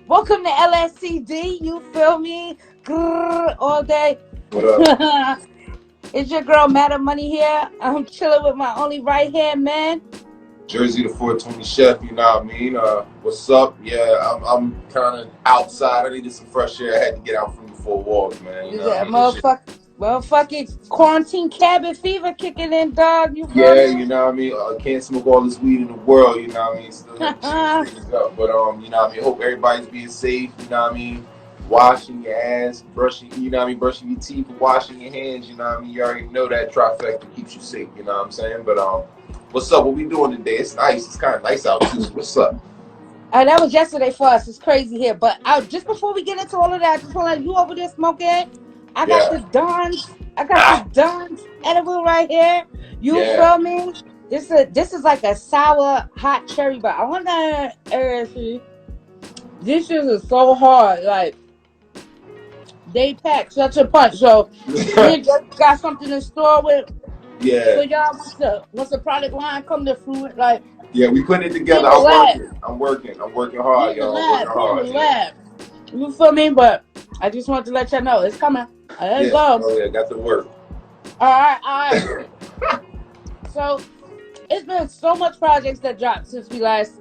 Welcome to LSCD. You feel me? Grrr, all day. What up? It's your girl, Madam Money here. I'm chilling with my only right hand man. Jersey the 420 chef, you know what I mean? What's up? Yeah, I'm kind of outside. I needed some fresh air. I had to get out from the four walls, man. You know what I mean? Motherfucking quarantine cabin fever kicking in, dog. You feel Yeah, me? you know what I mean? Can't smoke all this weed in the world, you know what I mean? Still have to change things up. But, you know what I mean? Hope everybody's being safe, you know what I mean? Washing your ass, brushing, you know what I mean? Brushing your teeth, washing your hands, you know what I mean? You already know that trifecta keeps you safe, you know what I'm saying? But, what's up? What we doing today? It's nice. It's kind of nice out, too. So what's up? That was yesterday for us. It's crazy here. But just before we get into all of that, I just want to let you over there smoking. I got Yeah. the Don's edible right here. You Yeah. feel me? This is like a sour hot cherry, but I want to this shit is so hard. Like they pack such a punch. So we just got something in store with. So Yeah. y'all, once the product line come to fruit, like Yeah, we putting it be in together. the I'm lab, working. I'm working. I'm working be hard, in the y'all. I'm working lab, be in the hard. Yeah. lab. You feel me? But I just want to let y'all know it's coming. Let's Yeah. go. Oh yeah, got to work. All right. So it's been so much projects that dropped since we last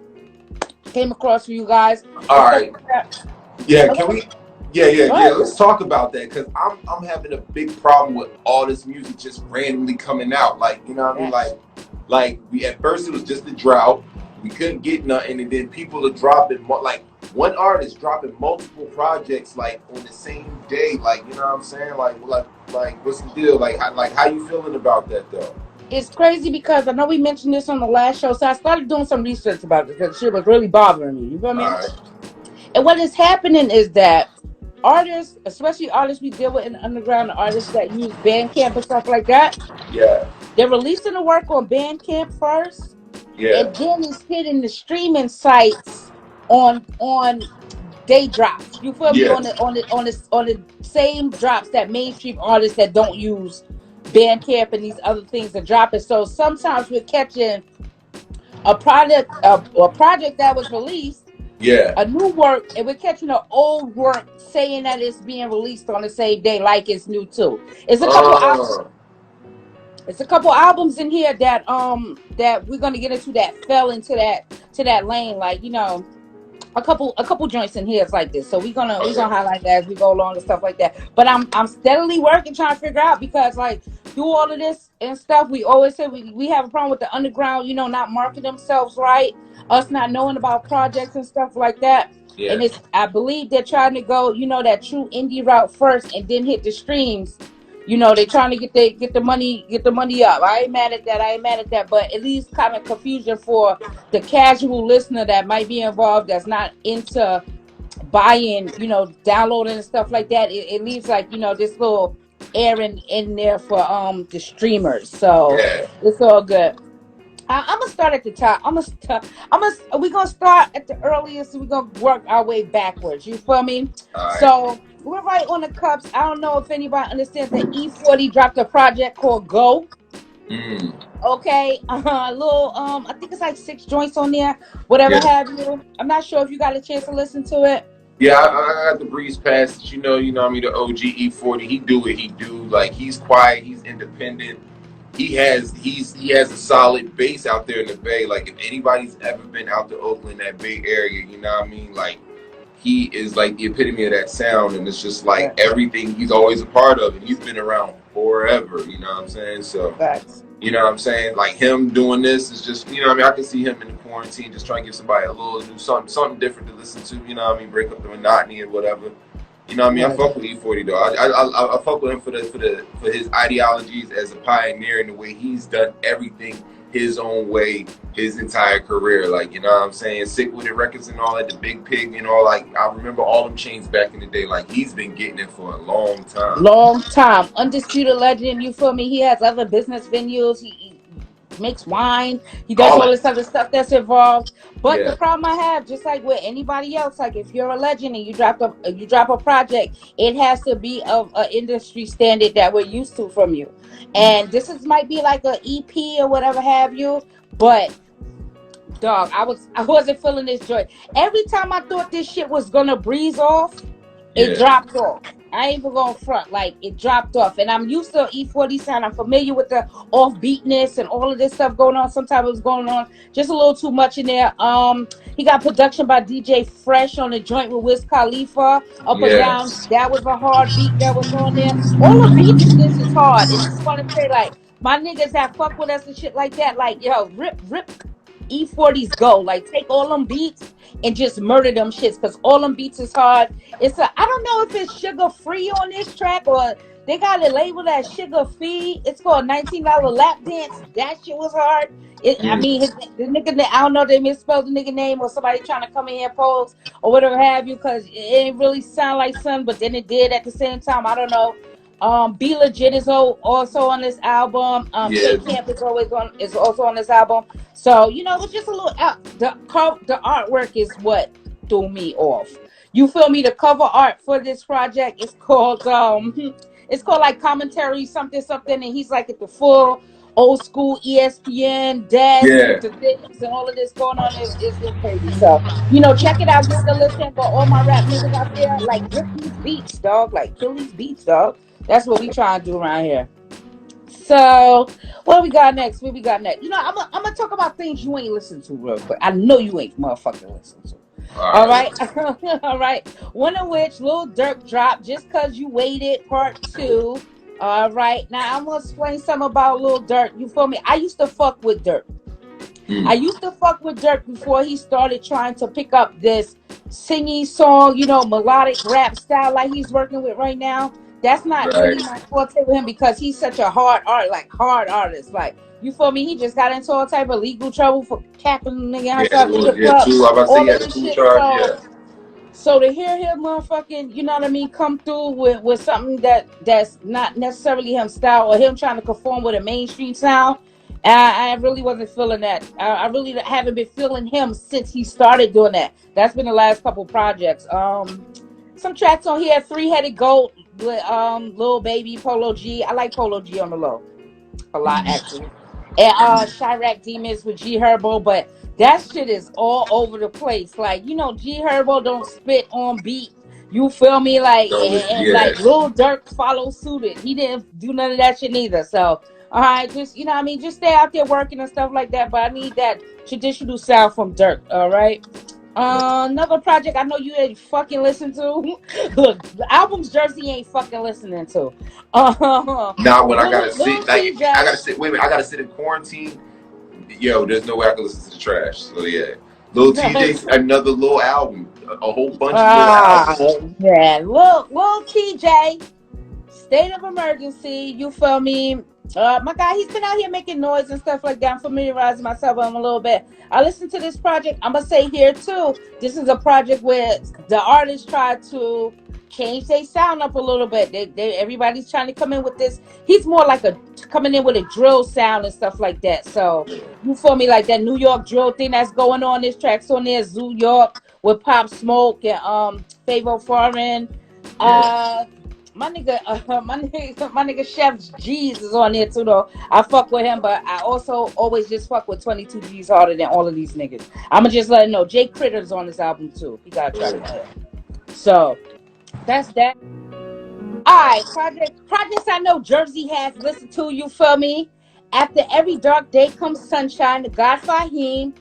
came across for you guys. All right. Yeah. Can we? Yeah. Right. Let's talk about that because I'm having a big problem with all this music just randomly coming out. Like you know what I mean? Like we at first it was just a drought. We couldn't get nothing, and then people are dropping like one artist dropping multiple projects like on the same day. Like you know what I'm saying? Like what's the deal? Like how you feeling about that though? It's crazy because I know we mentioned this on the last show, so I started doing some research about this because shit was really bothering me. You feel me? All right. And what is happening is that artists, especially artists we deal with in the underground, artists that use Bandcamp and stuff like that, Yeah. they're releasing the work on Bandcamp first, Yeah. and then it's hitting the streaming sites on day drops. You feel me? Yeah. On the same drops that mainstream artists that don't use Bandcamp and these other things are dropping. So sometimes we're catching a project that was released, Yeah. a new work, and we're catching an old work saying that it's being released on the same day like it's new too. It's a couple Uh, it's a couple albums in here that we're gonna get into that fell into that lane, like a couple joints in here is like this. So we're gonna highlight that as we go along and stuff like that. But I'm steadily working trying to figure out because like through all of this and stuff, we always say we have a problem with the underground, not marketing themselves right, us not knowing about projects and stuff like that. yeah. And I believe they're trying to go, that true indie route first and then hit the streams. They're trying to get the money up. I ain't mad at that. But at least kind of confusion for the casual listener that might be involved that's not into buying, downloading and stuff like that. It leaves like, this little errand in there for the streamers. So Yeah. it's all good. I'm gonna start at the top. We're gonna start at the earliest. We're gonna work our way backwards. You feel me? All right. So we're right on the cups. I don't know if anybody understands that E40 dropped a project called Go. Mm. Okay, a little I think it's like 6 joints on there, whatever Yeah. have you. I'm not sure if you got a chance to listen to it. Yeah, I got the breeze past it. I mean, the OG E40, he do what he do. Like, he's quiet, he's independent. He has a solid base out there in the Bay. Like, if anybody's ever been out to Oakland, that Bay area, you know what I mean? Like, he is like the epitome of that sound, and it's just like everything he's always a part of, and he's been around forever, you know what I'm saying? So, you know what I'm saying? Like, him doing this is just, you know what I mean? I can see him in the quarantine just trying to give somebody a little new something different to listen to, you know what I mean? Break up the monotony or whatever. You know what I mean? I fuck with E40 though. I fuck with him for his ideologies as a pioneer and the way he's done everything his own way his entire career. Like, you know what I'm saying? Sick With It Records and all that, the Big Pig, like I remember all them chains back in the day. Like, he's been getting it for a long time. Undisputed legend, you feel me? He has other business venues. He makes wine. He does all this other stuff that's involved. But the problem I have, just like with anybody else, like if you're a legend and you drop a project, it has to be of an industry standard that we're used to from you. And this might be like an EP or whatever have you, but Dog, I wasn't feeling this joint. Every time I thought this shit was gonna breeze off, it Yeah. dropped off. I ain't even going front. Like, it dropped off. And I'm used to E40 sound. I'm familiar with the offbeatness and all of this stuff going on. Sometimes it was going on just a little too much in there. He got production by DJ Fresh on the joint with Wiz Khalifa. Up or Yeah. down. That was a hard beat that was on there. All the beats in this is hard. And just want to say, like, my niggas that fuck with us and shit like that, like, yo, rip E40's go. Like, take all them beats and just murder them shits. Because all them beats is hard. I don't know if it's sugar free on this track or they got it labeled as sugar free. It's called $19 lap dance. That shit was hard. I mean, the nigga, I don't know if they misspelled the nigga name or somebody trying to come in here pose or whatever have you, because it didn't really sound like son, but then it did at the same time. I don't know. Be Legit is also on this album. Yeah. K-Camp is also on this album. So, you know, it was just a little the artwork is what threw me off. You feel me? The cover art for this project is called it's called like Commentary something, and he's like at the full old school ESPN desk Yeah. with the things and all of this going on. It's just crazy. So, you know, check it out, give it a listen. For all my rap niggas out there, like, rip these beats, dog. Like, kill these beats, dog. That's what we trying to do around here. So, what we got next? What we got next? You know, I'm gonna talk about things you ain't listened to real quick. I know you ain't motherfucking listened to. All right. All right. One of which Lil Durk dropped, Just Cause You Waited, Part 2. All right. Now I'm gonna explain something about Lil Durk. You feel me? I used to fuck with Durk. I used to fuck with Durk before he started trying to pick up this singing song, you know, melodic rap style like he's working with right now. That's not really my forte with him because he's such a hard artist. Like, you feel me? He just got into all type of legal trouble for capping nigga himself in the club. All of this shit. So to hear him motherfucking, you know what I mean, come through with something that's not necessarily him style or him trying to conform with a mainstream sound, I really wasn't feeling that. I really haven't been feeling him since he started doing that. That's been the last couple projects. Some tracks on here, Three-Headed Goat with Lil Baby, Polo G. I like Polo G on the low a lot, actually. And Chirac Demons with G Herbo, but that shit is all over the place. Like, you know, G Herbo don't spit on beat. You feel me? Like, and like Lil Durk follows suited. He didn't do none of that shit neither. So, all right, just, you know what I mean? Just stay out there working and stuff like that. But I need that traditional sound from Durk, all right? Another project I know you ain't fucking listen to. Look, the albums Jersey ain't fucking listening to. Not when I gotta sit. Like, I gotta sit. Wait a minute. I gotta sit in quarantine. Yo, there's no way I can listen to the trash. So yeah, Lil TJ's another little album. A whole bunch of little albums. Yeah, Lil TJ, State of Emergency. You feel me? My guy, he's been out here making noise and stuff like that. I'm familiarizing myself with him a little bit. I listened to this project. I'm gonna say here too, this is a project where the artists tried to change their sound up a little bit. Everybody's trying to come in with this. He's more like coming in with a drill sound and stuff like that. So you feel me, like that New York drill thing that's going on. This track's on there, Zoo York with Pop Smoke and Favo Foreign. My nigga Chef G's is on there too though. I fuck with him, but I also always just fuck with 22 G's harder than all of these niggas. I'ma just let him know. Jay Critter's on this album too. He got a track on it. So that's that. Alright, projects I know Jersey has listened to, you feel me? After Every Dark Day Comes Sunshine, the God Fahim.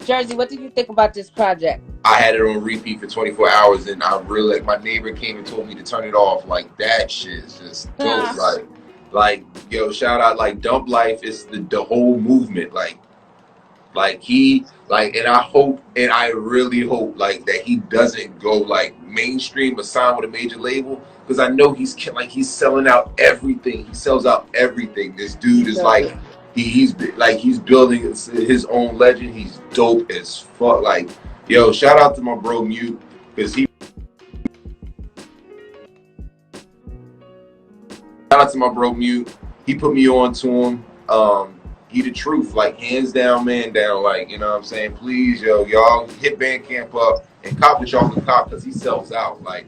Jersey, what did you think about this project? I had it on repeat for 24 hours, and I really, like, my neighbor came and told me to turn it off. Like, that shit is just dope. Like, yo, shout out, like, Dump Life is the whole movement. Like he, like, and I hope, and I really hope, like, that he doesn't go, like, mainstream or sign with a major label, because I know he's selling out everything. He sells out everything. This dude is like, he's building his own legend. He's dope as fuck. Like, yo, shout out to my bro Mute, because shout out to my bro Mute. He put me on to him. He the truth, like, hands down, man down. Like, you know what I'm saying? Please, yo, y'all hit Bandcamp up and cop what y'all can cop, because he sells out. Like,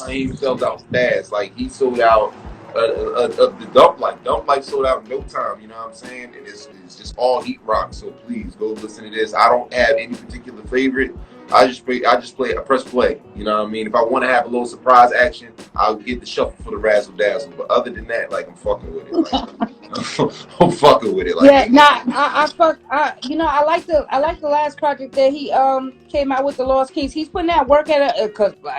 he sells out fast. Like, he sold out of the dump life. Dump life sold out in no time. You know what I'm saying? And it's just all heat rock. So please go listen to this. I don't have any particular favorite. I press play. You know what I mean? If I want to have a little surprise action, I'll get the shuffle for the razzle dazzle. But other than that, like, I'm fucking with it. Like, I'm fucking with it. Like, yeah, you know, I like the last project that he came out with, the Lost Keys. He's putting that work at a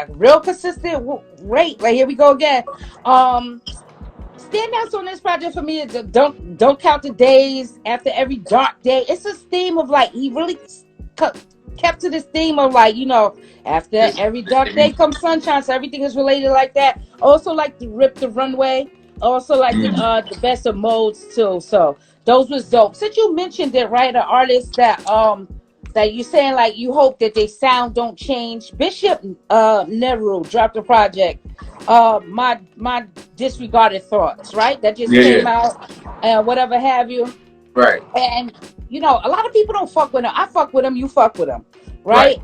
real consistent rate. Like, here we go again. Standouts on this project for me is don't count the days after every dark day. It's this theme of like he really kept to this theme of like, you know, after every dark day comes sunshine. So everything is related like that. Also like the Rip the Runway. Also like the best of modes too. So those was dope. Since you mentioned it, right, an artist that you're saying like you hope that they sound don't change. Bishop Nehru dropped a project. My Disregarded Thoughts, right? That just came out and whatever have you. Right. And you know, a lot of people don't fuck with him. I fuck with him, you fuck with him. Right?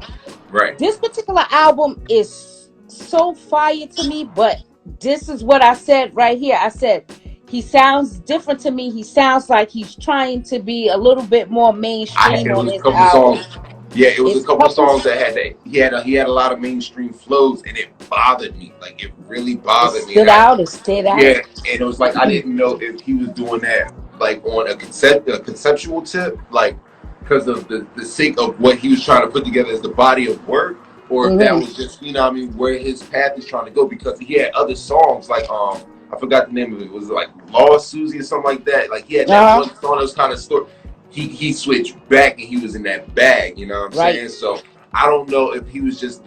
Right. This particular album is so fire to me, but this is what I said right here. I said he sounds different to me. He sounds like he's trying to be a little bit more mainstream on his album. Yeah, it was a couple songs that had that. He had a lot of mainstream flows, and it bothered me. Like, it really bothered me. It stood out. Yeah, and it was like I didn't know if he was doing that like on a conceptual tip, like because of the sake of what he was trying to put together as the body of work, or if that was just, you know what I mean, where his path is trying to go. Because he had other songs like I forgot the name of it. Was it like Lost Susie or something like that? Like he had that one song that was kind of story. He switched back and he was in that bag, you know what I'm saying? So I don't know if he's just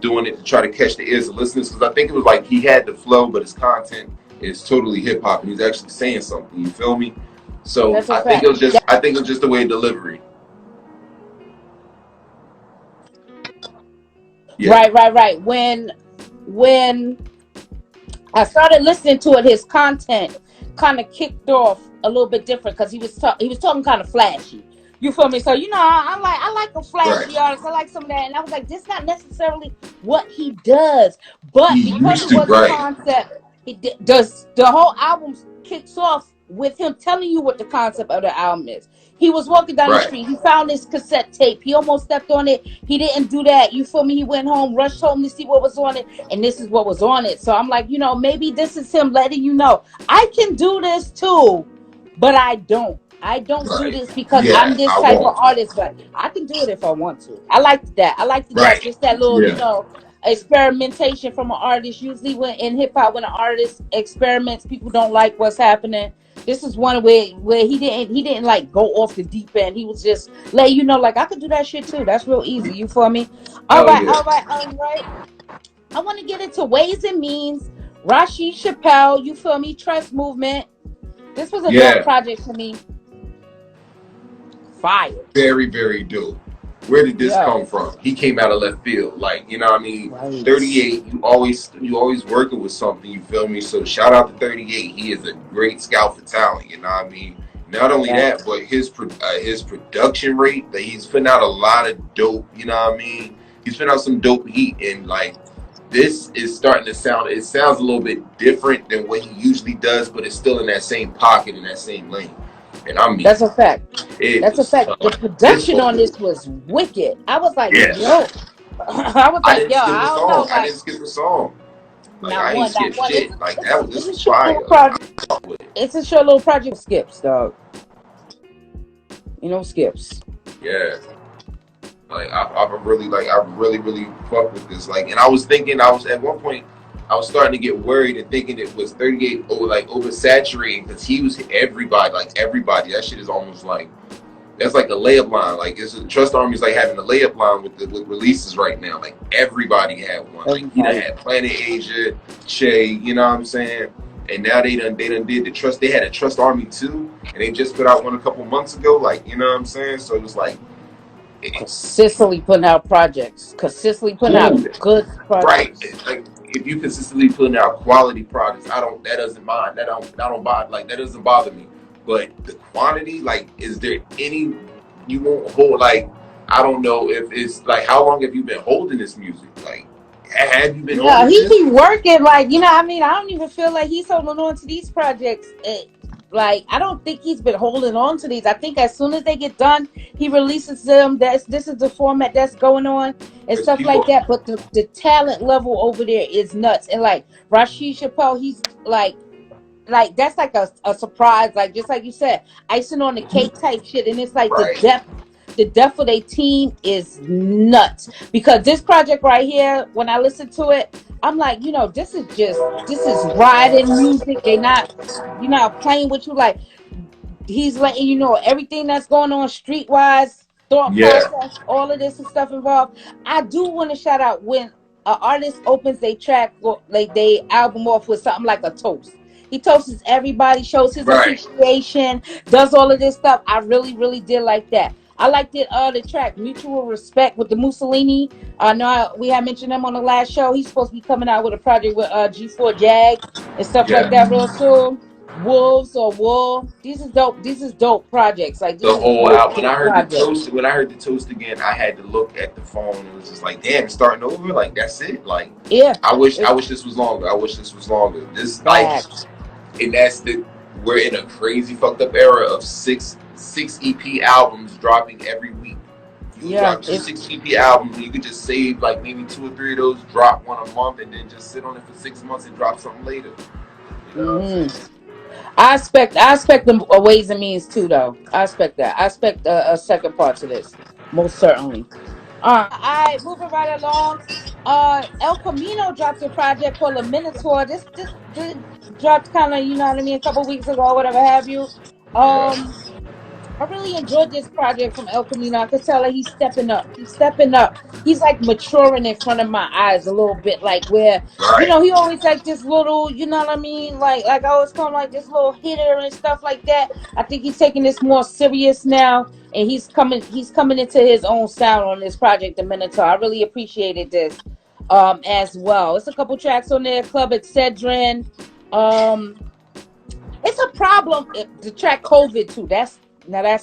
doing it to try to catch the ears of listeners, because I think it was like he had the flow, but his content is totally hip hop and he's actually saying something. You feel me? So I think it was just the way of delivery. Yeah. Right. When I started listening to it, his content kind of kicked off a little bit different because he was talking kind of flashy. You feel me? So, you know, I like a flashy artist. I like some of that, and I was like, this is not necessarily what he does, but because it was a concept, the whole album kicks off with him telling you what the concept of the album is. He was walking down the street. He found this cassette tape. He almost stepped on it. He didn't do that. You feel me? He went home, rushed home to see what was on it, and this is what was on it. So I'm like, you know, maybe this is him letting you know, I can do this too, but I don't. I don't do this because I'm this type of artist, but I can do it if I want to. I like that. I like that. Just that little, you know, experimentation from an artist. Usually when in hip hop, when an artist experiments, people don't like what's happening. This is one where he didn't like go off the deep end. He was just let you know, like, I could do that shit too. That's real easy. You feel me? All right. I want to get into Ways and Means, Rasheed, Chapelle. You feel me? Trust Movement. This was a dope project for me. Fire. Very, very dope. Where did this come from? He came out of left field. Like, you know what I mean? 38, you always working with something, you feel me? So shout out to 38. He is a great scout for talent, you know what I mean? Not only that, but his production rate, that he's putting out a lot of dope, you know what I mean? He's putting out some dope heat, and like this is starting to sound, it sounds a little bit different than what he usually does, but it's still in that same pocket, in that same lane. And I mean, that's a fact. That's a fact. The production on this was wicked. I was like, yo. I was like, yo, I don't know. I didn't skip a song. Like, I ain't skip shit. Like, this was fire. It's a short little project. Skips, dog. You know, skips. Yeah. Like, I really fuck with this. Like, and I was at one point, I was starting to get worried and thinking it was 38 oversaturating, because he was everybody. That shit is almost like, that's like a layup line. Like, Trust Army is like having a layup line with releases right now. Like, everybody had one. Like, you know, had Planet Asia, Tjay, you know what I'm saying? And now they done did the Trust. They had a Trust Army 2, and they just put out one a couple months ago. Like, you know what I'm saying? So it was like, consistently putting out projects, consistently putting out good projects. Right. Like, if you consistently putting out quality products, that doesn't bother me. But the quantity, like, is there any, you won't hold, like, I don't know if it's like, how long have you been holding this music? Like, Have you been on Yeah, it he since? be working like, I mean, I don't even feel like he's holding on to these projects. Like, I don't think he's been holding on to these. I think as soon as they get done, he releases them. This is the format that's going on and Because stuff like people, that. But the talent level over there is nuts. And like Rasheed Chapelle, he's like that's like a surprise, like just like you said, icing on the cake type shit. And it's like right? the depth of their team is nuts. Because this project right here, when I listen to it, I'm like, this is riding music. They not, playing with you. Like, he's letting you know everything that's going on streetwise, thought Yeah, process, all of this and stuff involved. I do want to shout out when an artist opens their track, like they album off with something like a toast. He toasts everybody, shows his right. appreciation, does all of this stuff. I really, really did like that. I liked it. The track "Mutual Respect" with the Mussolini. I know we had mentioned him on the last show. He's supposed to be coming out with a project with G4 Jag and stuff like Yeah, that real soon. Wolves or Wool. These is dope. These is dope projects. Like, the these is whole dope, album. dope projects. When I heard the toast again, I had to look at the phone. It was just like, damn, it's starting over. Like that's it. Like Yeah, I it's wish this was longer. I wish this was longer. This like, facts. and that's the we're in a crazy fucked up era of six EP albums dropping every week. You Yeah, drop it's 6 EP albums, and you could just save like maybe 2 or 3 of those, drop one a month, and then just sit on it for 6 months and drop something later. You know what I'm saying? mm-hmm. I expect them ways and means too, though. I expect that. I expect a second part to this, most certainly. I moving right along. Elcamino dropped a project called a Minotaur. This dropped kind of, you know what I mean, a couple weeks ago, whatever have you. Yeah. Um, I really enjoyed this project from Elcamino. I could tell that he's stepping up. He's stepping up. He's like maturing in front of my eyes a little bit. Like, where, Right. he always like this little, you know what I mean? Like I always call him like this little hitter and stuff like that. I think he's taking this more serious now, and he's coming into his own sound on this project, the Minotaur. I really appreciated this as well. It's a couple tracks on there, Club Excedrin. Um it's a problem. The track COVID too. That's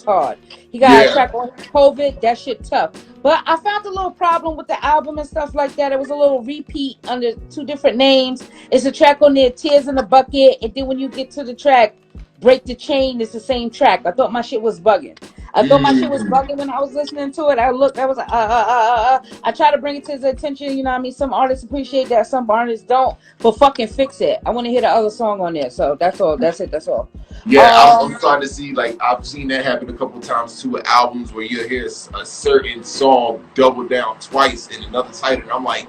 hard. He got a Yeah. track on COVID. That shit tough. But I found a little problem with the album and stuff like that. It was a little repeat under two different names. It's a track on there, Tears in the Bucket, and then when you get to the track, Break the Chain, it's the same track. I thought my shit was bugging. Mm. When I was listening to it. I was like, I try to bring it to his attention. You know what I mean? Some artists appreciate that, some artists don't. But fucking fix it. I want to hear the other song on there. So that's all. That's it. That's all. Yeah, I'm Um, starting to see, like, I've seen that happen a couple times too with albums where you hear a certain song double down twice in another title. And I'm like,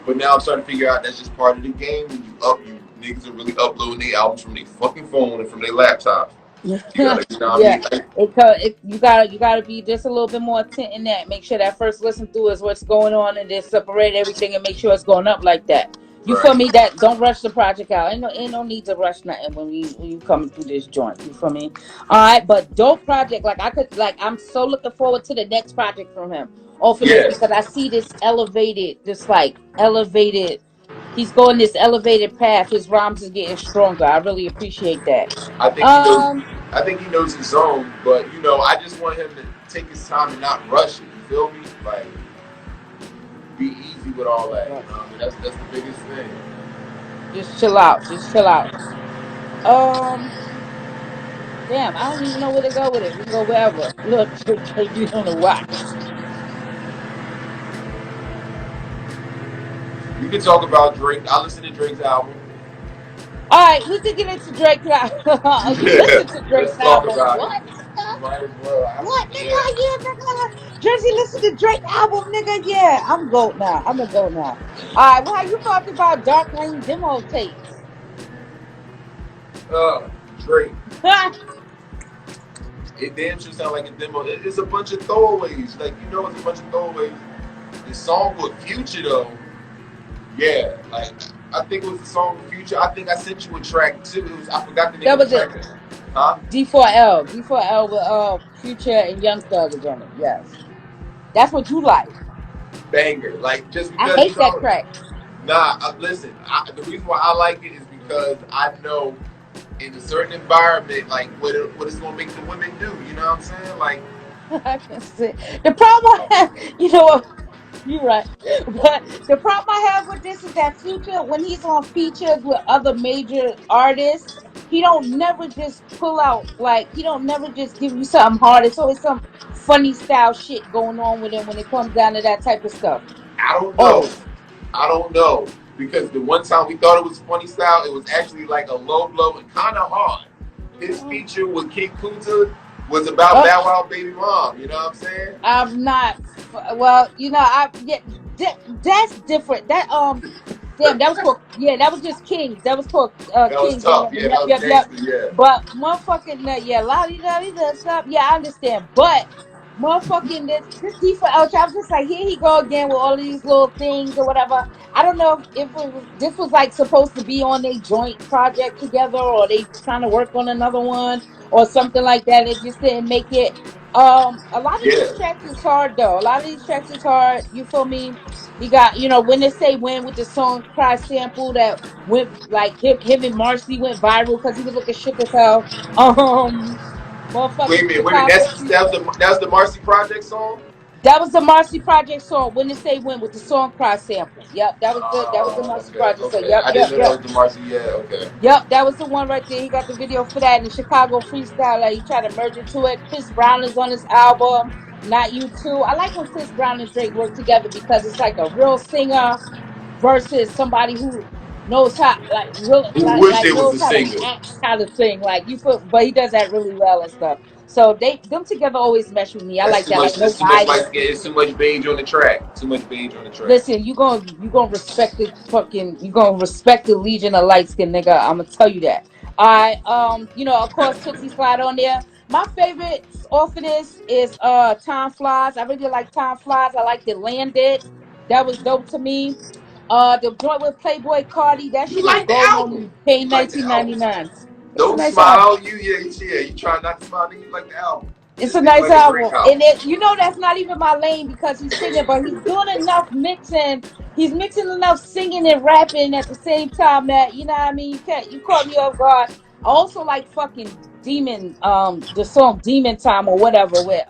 but now I'm starting to figure out that's just part of the game. When you niggas are really uploading their albums from their fucking phone and from their laptop. You gotta, you know what I yeah, mean? Like, you gotta be just a little bit more attent in that. Make sure that first listen through is what's going on, and then separate everything and make sure it's going up like that. You feel right. me? That don't rush the project out. Ain't no need to rush nothing when you coming through this joint. You feel me? All right, but dope project. I'm so looking forward to the next project from him. Off of this Yeah, because I see this elevated, this like elevated. He's going this elevated path. His rhymes is getting stronger. I really appreciate that. I think he knows. Um, I think he knows his zone, but I just want him to take his time and not rush it. You feel me? Like, be easy with all that. You know what I mean? That's the biggest thing. just chill out. Just chill out. Um, damn, I don't even know where to go with it. We can go wherever. Look, because we on the watch. You can talk about Drake. I listen to Drake's album. All right, we can get into Drake's album. Oh, you Yeah, listen to let's Drake's talk album? about it. What, nigga? Might as well. What, Yeah. nigga? Yeah, nigga. Jersey, listen to Drake album, nigga. Yeah, I'm goat now. I'm a goat now. All right, well, how you felt about Dark Lane demo tapes? Drake. It damn sure sound like a demo. It's a bunch of throwaways. Like, it's a bunch of throwaways. The song with Future though, yeah. Like, I think it was the song with Future. I think I sent you a track too. I forgot the name That of was the it. track. Huh? D4L with Future and Young Thug is on it. Yes, that's what you like. Banger. Like, just I because hate that track. Nah. Listen. The reason why I like it is because I know in a certain environment, like what it's gonna make the women do. You know what I'm saying? Like, I can see the problem. You know what? You're right. But the problem I have with this is that Future, when he's on features with other major artists, he don't never just pull out like he don't never just give you something hard. It's always some funny style shit going on with him when it comes down to that type of stuff. I don't know. Always. I don't know. Because the one time we thought it was funny style, it was actually like a low blow and kind of hard. His feature with King Kunta was about Oh, Bow Wow baby mom. You know what I'm saying? I'm not. Well, I yeah, that's different. Damn, that was called, yeah, that was just Kings. That was called That was Kings. tough. Yeah, Yep, that was yep, yep. gangster. Yeah. But motherfucking yeah, lolly that stuff. Yeah, I understand. But motherfucking this D for L, I was just like, here he go again with all of these little things or whatever. I don't know if this was like supposed to be on a joint project together, or they trying to work on another one or something like that. It just didn't make it. A lot of these Yeah. tracks is hard though. A lot of these tracks is hard. You feel me? He got, when they say when with the song Cry sample that went like him and Marcy went viral because he was looking shook as hell. Wait a Motherfucking minute. Wait a minute. Chicago That was the Marcy Project song. that was the Marcy Project song. When they say when with the song Cry sample. Yep, that was the Oh, Marcy okay, Project. So okay. yep, I yep, didn't know yep. that was the Marcy. Yeah, okay. Yep, that was the one right there. He got the video for that in the Chicago freestyle. Like, he tried to merge into it. Chris Brown is on his album. Not You Too. I like when Chris Brown and Drake work together because it's like a real singer versus somebody who knows how, like, real Who wish like they was knows the how to singer? act, how to sing. Like, you feel, but he does that really well and stuff. So them together always mesh with me. I That's like too that. much. Like, no That's too much bias. light skin. It's too much beige on the track. Too much beige on the track. Listen, you gonna respect the fucking, you gonna respect the Legion of Light Skin, nigga. I'm gonna tell you that. I of course Tootsie Slide on there. My favorites off of this is Time Flies. I really like Time Flies. I like the Landed. That was dope to me. The joint with Playboy Cardi, that You shit is like the gold album. on Pain You like the album. 1999. It's a Don't nice album. smile. You try not to smile. Then you like the album. It's This a nigga nice like a Drake album, album. and that's not even my lane because he's singing, but he's doing enough mixing. He's mixing enough singing and rapping at the same time that, you know what I mean. You caught me off guard. I also like fucking Demon, the song Demon Time or whatever with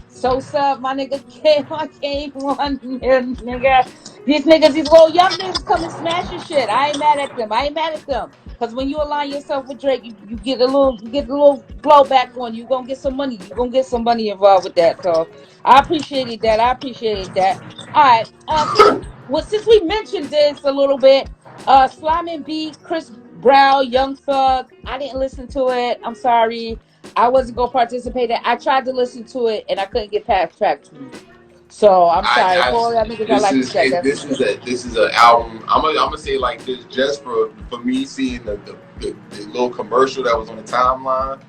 Sosa, my nigga came on nigga. These little young niggas coming smashing shit. I ain't mad at them. I ain't mad at them. Cause when you align yourself with Drake, you get a little blowback on you. Gonna get some money. You gonna get some money involved with that. So I appreciated that. All right. Since we mentioned this a little bit, Slime and B, Chris Brown, Young Thug. I didn't listen to it. I'm sorry. I wasn't gonna participate in it. I tried to listen to it and I couldn't get past track 2. So I'm sorry for all y'all niggas that like the track. This is an album. I'm gonna say it like this just for me seeing the little commercial that was on the timeline,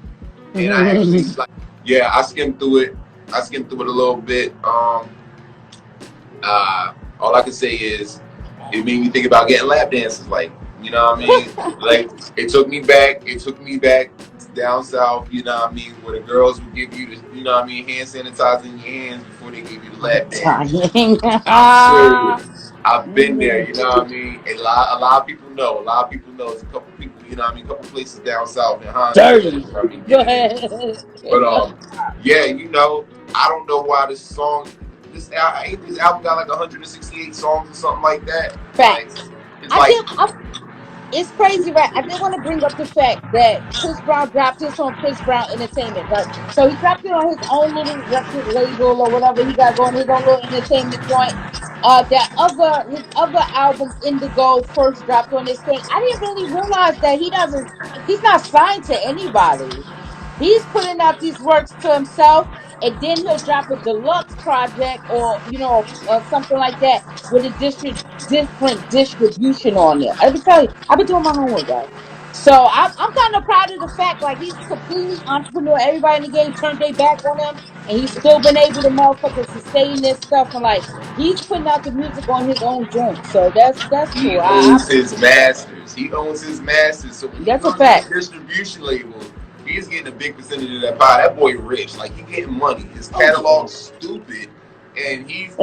and I actually like, yeah, I skimmed through it. I skimmed through it a little bit. All I can say is it made me think about getting lap dances. Like, you know what I mean? Like, it took me back down south, you know what I mean, where the girls would give you the, you know what I mean, hand sanitizer in your hands before they give you the lap dance. I'm serious. I've been there, you know what I mean? A lot of people know. A lot of people know. It's a couple people, you know what I mean, a couple places down south in Honda. Dirty. I mean, Go getting it. ahead. But yeah, I don't know why this album got like 168 songs or something like that. Facts. Like, it's like It's crazy, right? I did want to bring up the fact that Chris Brown dropped this on Chris Brown Entertainment, right? So he dropped it on his own little record label or whatever he got going, his own little entertainment joint. His other album, Indigo, first dropped on this thing. I didn't really realize that he's not signed to anybody. He's putting out these works to himself, and then he'll drop a deluxe project or something like that with a different distribution on it. Let me tell you, I've been doing my homework, guys. So I'm kind of proud of the fact, like, he's completely entrepreneur. Everybody in the game turned their back on him, and he's still been able to motherfucking sustain this stuff, and like he's putting out the music on his own joint. So that's he cool. I owns his masters. He owns his masters. So when he That's a goes to fact. the distribution label, he's getting a big percentage of that pie. That boy rich. Like, he getting money. His catalog's stupid. And his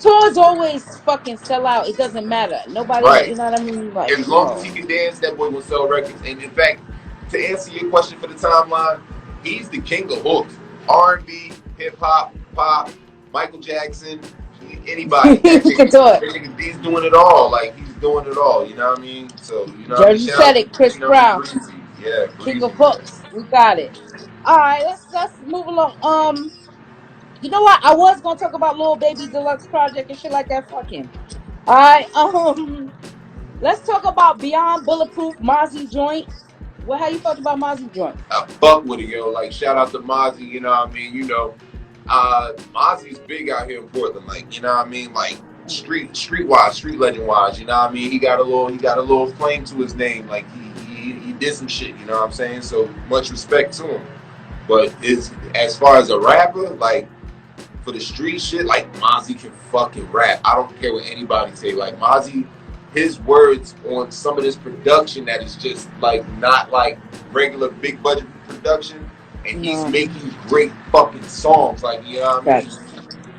tours always fucking sell out. It doesn't matter. Nobody, right. you know what I mean? Like, As long as he can dance, that boy will sell records. And in fact, to answer your question for the timeline, he's the king of hooks. R&B, hip hop, pop, Michael Jackson. Anybody. That He can do it. he's doing it all. Like he's doing it all. You know what I mean? So you know what I mean. Jersey Shout out said to it. Chris Brown, Breezy. Yeah, King Breezy, of man. Hooks. We got it. All right, let's move along. You know what? I was gonna talk about Lil Baby Deluxe Project and shit like that. Fuck him. All right. Let's talk about Beyond Bulletproof Mozzy joint. What? How you felt about Mozzy joint? I fuck with it, yo. Like shout out to Mozzy. You know what I mean? You know, Mozzy's big out here in Portland. Like you know what I mean? Like streetwise, street legend wise. You know what I mean? He got a little flame to his name. Like he did some shit. You know what I'm saying? So much respect to him. But as far as a rapper, like for the street shit, like Mozzy can fucking rap. I don't care what anybody say. Like Mozzy, his words on some of this production that is just like not like regular big budget production, and he's making great fucking songs. Like you know what I mean?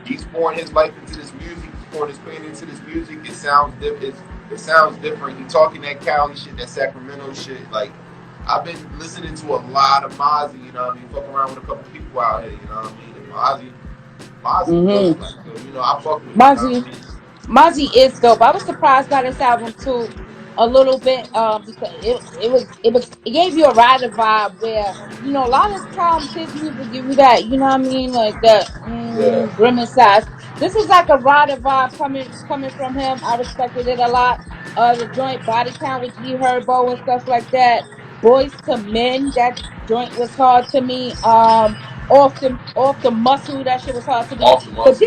He's pouring his life into this music. He's pouring his pain into this music. It sounds different. It sounds different. He talking that Cali shit, that Sacramento shit. Like I've been listening to a lot of Mozzy. You know what I mean? Fucking around with a couple people out here. You know what I mean? And Mozzy, like, so, you know, I fuck with Mozzy is dope. I was surprised by this album too, a little bit, because it gave you a rider vibe where you know a lot of times his music give you that, you know what I mean, like that grim and size. This was like a rider vibe coming from him. I respected it a lot. The joint Body Count with G Herbo and stuff like that. Boys to Men, that joint was hard to me. Off the muscle, that shit was hard to me. Off the muscle,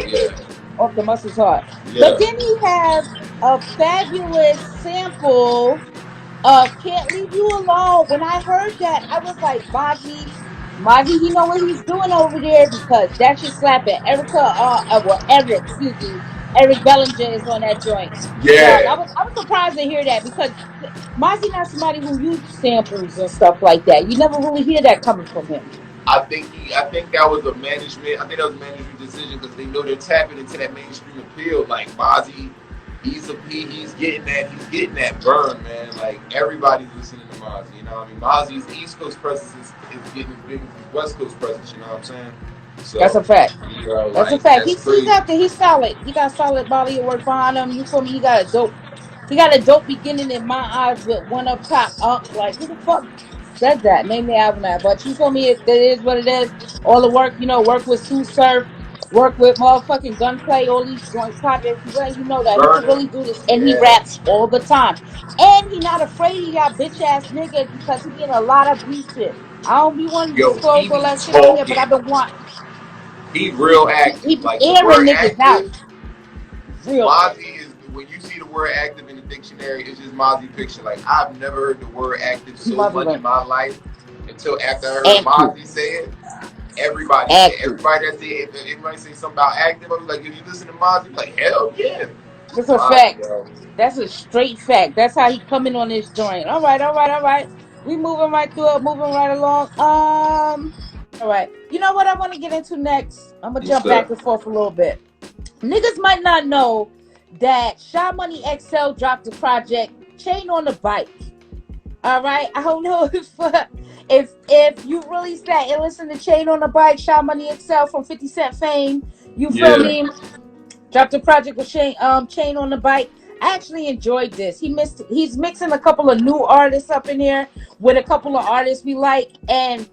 Off the muscle's hard. But then he has a fabulous sample of Can't Leave You Alone. When I heard that, I was like, Mozzy, he know what he's doing over there because that shit slapping. Eric Bellinger is on that joint. Dog, I was surprised to hear that because Mozzy not somebody who uses samples and stuff like that. You never really hear that coming from him. I think that was a management. I think that was a management decision because they know they're tapping into that mainstream appeal. Like Mozzy, he's getting that burn, man. Like everybody's listening to Mozzy. You know what I mean? Mozzy's East Coast presence is getting as big as his West Coast presence. You know what I'm saying? So, that's a fact. You know, that's a fact. He's out there. He's solid. He got solid body of work behind him. You feel me? He got a dope beginning in my eyes with One Up Top. Like who the fuck said that? Name the album that. But you feel me? It is what it is. All the work, you know, work with Sue Surf, work with motherfucking Gunplay, all these joint projects. You know that he can really do this, and he raps all the time. And he not afraid of y'all bitch ass niggas because he getting a lot of beef shit. I don't be wanting to disclose all that shit on here, but I've been wanting. He real active. He like airing niggas out. Real. Mozzy is when you see the word active in the dictionary, it's just Mozzy picture. Like I've never heard the word active so much in my life until after I heard Mozzy say it. Everybody that say everybody say something about active. I was like, if you listen to Mozzy, like hell yeah. That's a fact. That's a straight fact. That's how he coming on this joint. All right. We moving right through it, moving right along. All right. You know what I want to get into next? I'm gonna jump back and forth a little bit. Niggas might not know that Sha Money XL dropped the project Chain on the Bike. All right. I don't know if you really sat and listened to Chain on the Bike, Sha Money XL from 50 Cent fame. You feel me? Dropped the project with Chain on the Bike. I actually enjoyed this. He's mixing a couple of new artists up in here with a couple of artists we like, and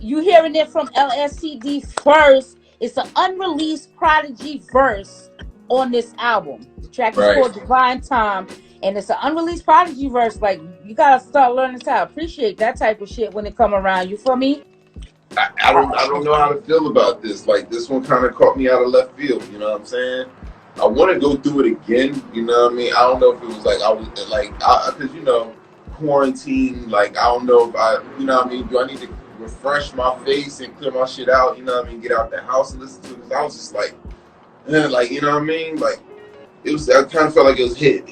you hearing it from LSCD first. It's an unreleased Prodigy verse on this album. The track is called Divine Time, and it's an unreleased Prodigy verse. Like you gotta start learning to appreciate that type of shit when it come around. You feel me? I don't know how to feel about this. Like this one kind of caught me out of left field. You know what I'm saying? I want to go through it again. You know what I mean? I don't know if it was like I was like because you know quarantine. Like I don't know if you know what I mean. Do I need to refresh my face and clear my shit out? You know what I mean? Get out the house and listen to it. I was just like you know what I mean? Like it was. I kind of felt like it was hit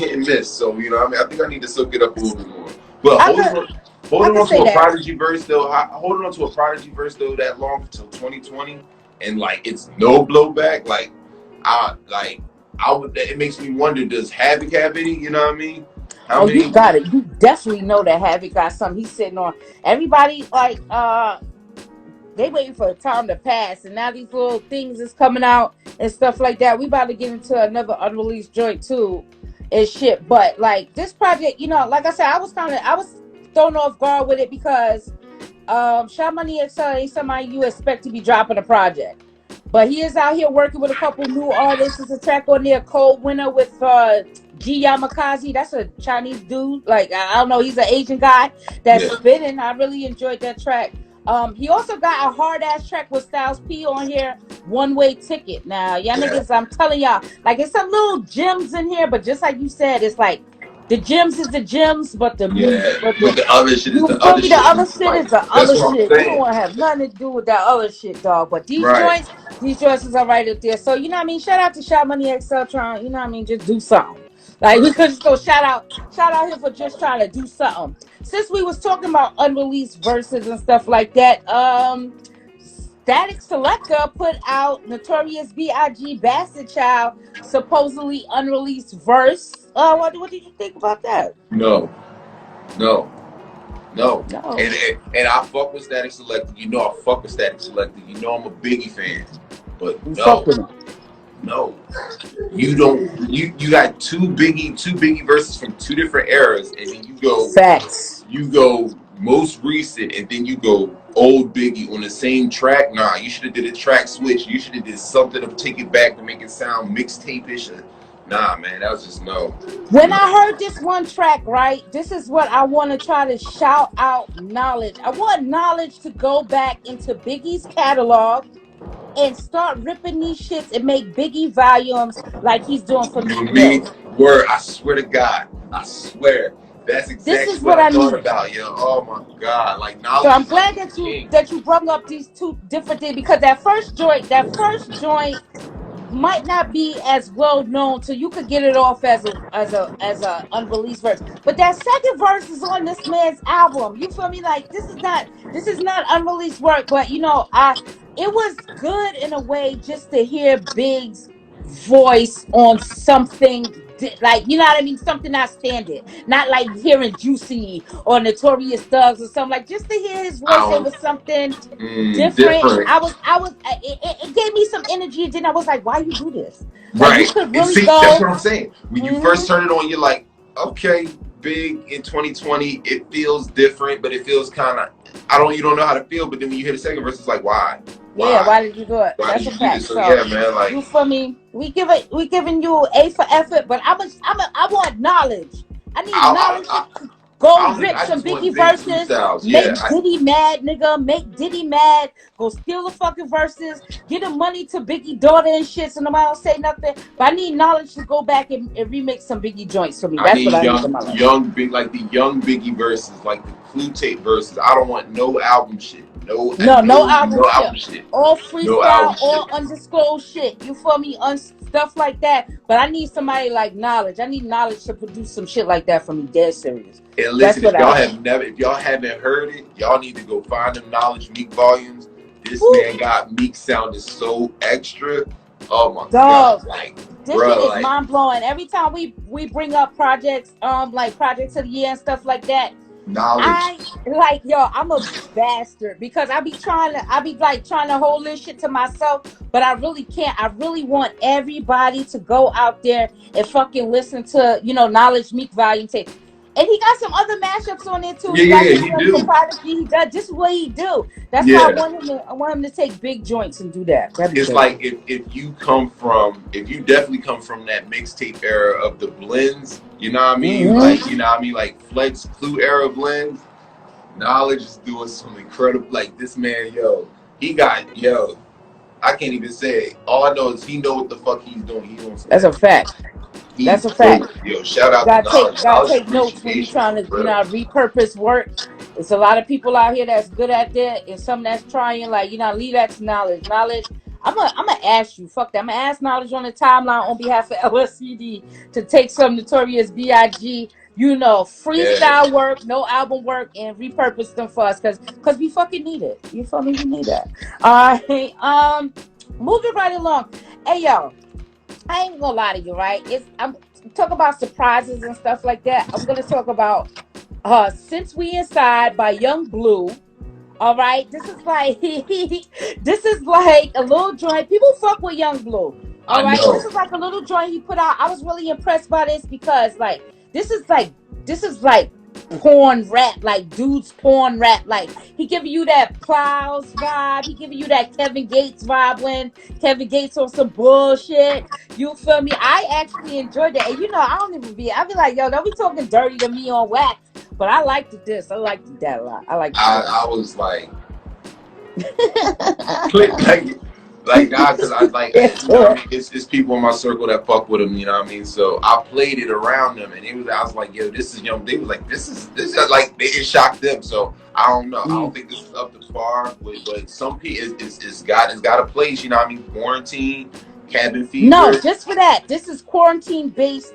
and miss. So you know what I mean? I think I need to soak it up a little bit more. But holding on to a Prodigy verse though, that long until 2020, and like it's no blowback. Like I would. It makes me wonder: does Havoc have any? You know what I mean? You got it. You definitely know that Havoc got something he's sitting on. Everybody like they waiting for time to pass, and now these little things is coming out and stuff like that. We about to get into another unreleased joint too and shit. But like this project, like I said, I was thrown off guard with it because Sha Money XL ain't somebody you expect to be dropping a project. But he is out here working with a couple new artists. There's a track on there, Cold Winter, with G Yamakaze. That's a Chinese dude. Like, I don't know, he's an Asian guy that's spinning. I really enjoyed that track. He also got a hard ass track with Styles P on here, One Way Ticket. Now, y'all niggas, I'm telling y'all, like, it's some little gems in here, but just like you said, it's like the gems is the gems, but the music, but the other shit is the other shit. The other shit is the other shit. You don't saying. want to have nothing to do with that other shit, dog. But these joints are right up there. So, you know what I mean? Shout out to Sha Money XL trying, you know what I mean? Just do something. Like, we could just go shout out him for just trying to do something. Since we was talking about unreleased verses and stuff like that, Static Selector put out Notorious B.I.G. Bastard Child supposedly unreleased verse. What did you think about that? No. And I fuck with Static Selector. You know I fuck with Static Selector. You know I'm a Biggie fan. But no. You don't. You got two Biggie verses from two different eras, and then you go facts. You go most recent, and then you go old Biggie on the same track. Nah, you should have did a track switch. You should have did something to take it back to make it sound mixtape-ish. Nah, man, that was just no. When I heard this one track, right, this is what I want to try to shout out Knowledge. I want Knowledge to go back into Biggie's catalog and start ripping these shits and make Biggie volumes like he's doing for Meek Mill. Word, I swear to God. I swear. That's exactly what I thought about, yo. Oh my God. Like Knowledge. So I'm glad that you brought up these two different things, because that first joint might not be as well known, so you could get it off as a unreleased verse. But that second verse is on this man's album. You feel me? Like this is not unreleased work, but it was good in a way just to hear Big's voice on something like, you know what I mean, something not standard, not like hearing Juicy or Notorious Thugs or something, like just to hear his voice over something different. It gave me some energy, and then I was like, why you do this? Like, you could really that's what I'm saying. When you first turn it on, you're like, okay, Big in 2020, it feels different, but it feels kind of, you don't know how to feel. But then when you hear the second verse, it's like, why? Yeah, why did you do it? That's a fact. So yeah, man, like, you feel me? We giving you A for effort, but I want knowledge. I need knowledge to go rip some Biggie verses. Make Diddy mad, nigga. Make Diddy mad. Go steal the fucking verses. Get the money to Biggie daughter and shit, so nobody don't say nothing. But I need knowledge to go back and remix some Biggie joints for me. That's what I need in my life. Like the young Biggie verses, like the Clue Tape verses. I don't want no album shit. No album shit. All freestyle, all undisclosed shit. You feel me? Stuff like that. But I need somebody like Knowledge. I need Knowledge to produce some shit like that for me. Dead serious. And listen, if y'all haven't heard it, y'all need to go find them Knowledge Meek volumes. This man got Meek sounding so extra. Oh my God! Like, this shit is mind blowing. Every time we bring up projects, like projects of the year and stuff like that. Knowledge. I'm a bastard because I be trying to hold this shit to myself, but I really can't. I really want everybody to go out there and fucking listen to, Knowledge Meek Volume Tape. And he got some other mashups on there too. He do. He does. This is what he do. That's why I want him to take big joints and do that. It's like if you definitely come from that mixtape era of the blends, you know what I mean? Mm-hmm. Like Flex Clue era blends. Knowledge is doing some incredible, like this man, I can't even say it. All I know is he know what the fuck he's doing. That's a fact. That's a fact. Yo, shout out to Knowledge. Gotta take notes when you're trying to, repurpose work. There's a lot of people out here that's good at that, and some that's trying, leave that to Knowledge. Knowledge, I'm gonna ask you, fuck that. I'm gonna ask Knowledge on the timeline on behalf of LSCD to take some Notorious B.I.G., freestyle work, no album work, and repurpose them for us, cause we fucking need it. You feel me? We need that. All right. Moving right along. Hey, yo. I ain't gonna lie to you, right? I'm talking about surprises and stuff like that. I'm gonna talk about Since We Inside by Young Bleu. All right, this is like this is like a little joint. People fuck with Young Blue. All I right, this know. is like a little joint he put out. I was really impressed by this because like this is like this is like porn rap, like dudes porn rap. Like he giving you that Plows vibe. He giving you that Kevin Gates vibe when Kevin Gates on some bullshit. You feel me? I actually enjoyed that, and you know I don't even be. I be like, yo, don't be talking dirty to me on wax. But I liked this. I liked that a lot. I liked it. I was like, like nah, because I like, you know what I mean? It's people in my circle that fuck with him, you know what I mean? So I played it around them, and I was like, yo, this is young. They was like, this is like, it shocked them. So I don't know. I don't think this is up to par, but some people, it's got a place, you know what I mean? Quarantine, Cabin Fever. No, just for that. This is quarantine based.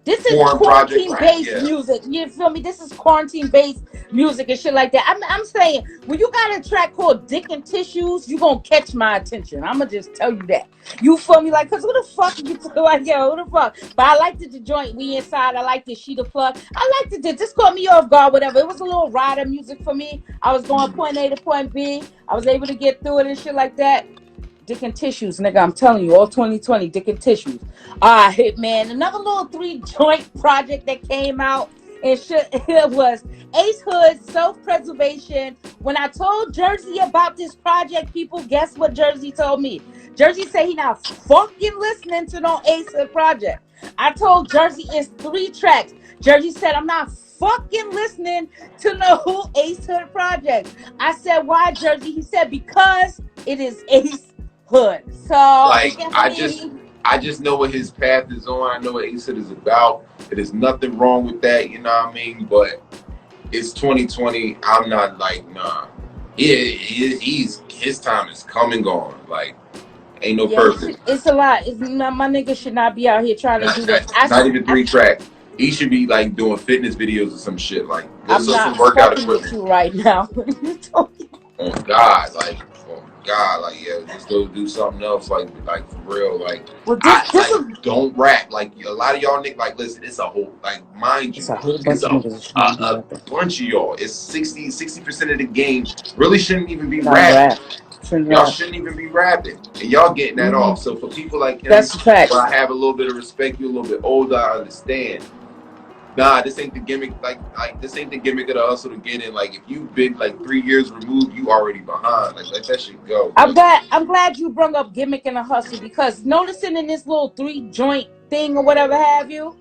This is quarantine based music. You feel me? This is quarantine based music and shit like that. I'm saying when you got a track called Dick and Tissues, you gonna catch my attention. I'ma just tell you that. You feel me? Like, cause who the fuck you like, yo, who the fuck? But I liked it, the joint We Inside. I liked it, She the Plug. I liked it. This caught me off guard, whatever. It was a little rider music for me. I was going point A to point B. I was able to get through it and shit like that. Dick and Tissues, nigga, I'm telling you, all 2020, Dick and Tissues. All right, man. Another little 3-joint project that came out and shit, it was Ace Hood, Self-Preservation. When I told Jersey about this project, people, guess what Jersey told me? Jersey said he not fucking listening to no Ace Hood project. I told Jersey it's 3 tracks. Jersey said, I'm not fucking listening to no Ace Hood project. I said, why, Jersey? He said, because it is Ace Hood. So like I just know what his path is on. I know what Ace Hood is about. There's nothing wrong with that, you know what I mean? But it's 2020. I'm not like, nah. He's his time is come and gone. Like, ain't no purpose. It's a lot. My nigga should not be out here trying to do that. Not even 3 tracks. He should be like doing fitness videos or some shit. Like, I'm not fucking with you right now. Oh God, like. God, like, yeah, just go do something else, like for real, like, well, don't rap, like, a lot of y'all niggas, like, listen, it's a whole, like, mind you, it's a bunch of y'all, it's 60% of the game really shouldn't even be rapping. Y'all shouldn't even be rapping, and y'all getting that off. So for people like him, that's fact. I have a little bit of respect. You're a little bit older, I understand. Nah, this ain't the gimmick. Like this ain't the gimmick of the hustle to get in. Like, if you've been like 3 years removed, you already behind. Like, let that shit go. I'm glad you brought up gimmick and a hustle, because noticing in this little 3-joint thing or whatever have you,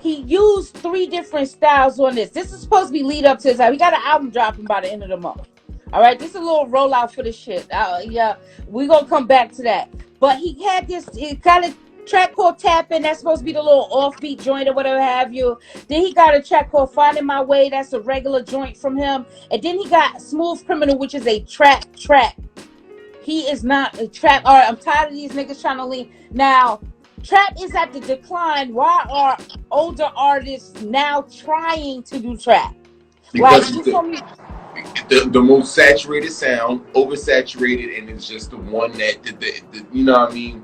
he used 3 different styles on this. This is supposed to be lead up to his album. We got an album dropping by the end of the month. All right, this is a little rollout for the shit. Yeah, we gonna come back to that. But he had this. He got a track called Tapping. That's supposed to be the little offbeat joint or whatever have you. Then he got a track called Finding My Way. That's a regular joint from him. And then he got Smooth Criminal, which is a trap track. He is not a trap. All right, I'm tired of these niggas trying to lean. Now, trap is at the decline. Why are older artists now trying to do trap? Because the most saturated sound, oversaturated, and it's just the one that you know what I mean.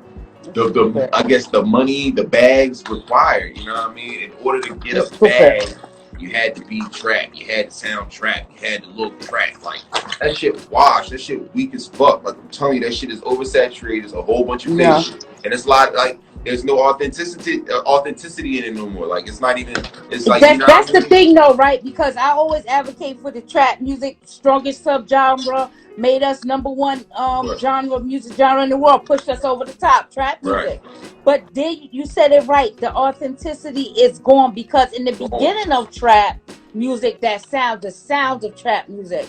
I guess the money, the bags required, you know what I mean? In order to get a bag, you had to be trap, you had to sound trap, you had to look trap. Like, that shit washed, that shit weak as fuck. Like, I'm telling you, that shit is oversaturated. There's a whole bunch of fake shit. And it's a lot, like, there's no authenticity in it no more. Like, it's not even, it's like, that's the thing though, right? Because I always advocate for the trap music, strongest subgenre, made us #1 music genre in the world, pushed us over the top, trap music. But then you said it right, the authenticity is gone, because in the beginning of trap music, the sound of trap music,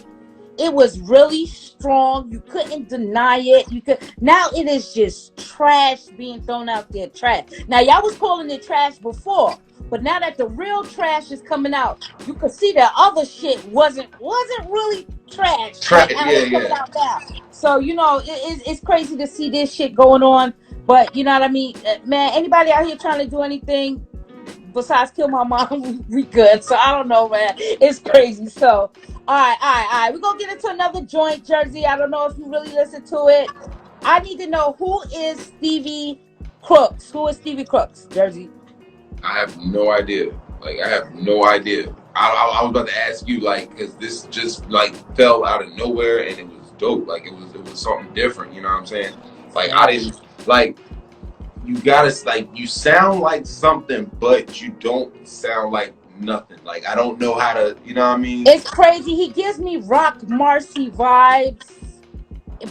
it was really strong. You couldn't deny it. Now it is just trash being thrown out there. Trash. Now y'all was calling it trash before, but now that the real trash is coming out, you can see that other shit wasn't really trash. Coming out now. So you know it's crazy to see this shit going on. But you know what I mean, man. Anybody out here trying to do anything besides kill my mom, we good. So I don't know, man. It's crazy. So all right. We're gonna get into another joint, Jersey. I don't know if you really listen to it. I need to know, who is Stevie Crooks? Who is Stevie Crooks, Jersey? I have no idea. Like I have no idea. I was about to ask you, like, because this just like fell out of nowhere and it was dope. Like it was something different. You know what I'm saying? Like I didn't like. You gotta like you sound like something, but you don't sound like nothing. Like I don't know how to. You know what I mean? It's crazy. He gives me Roc Marcy vibes,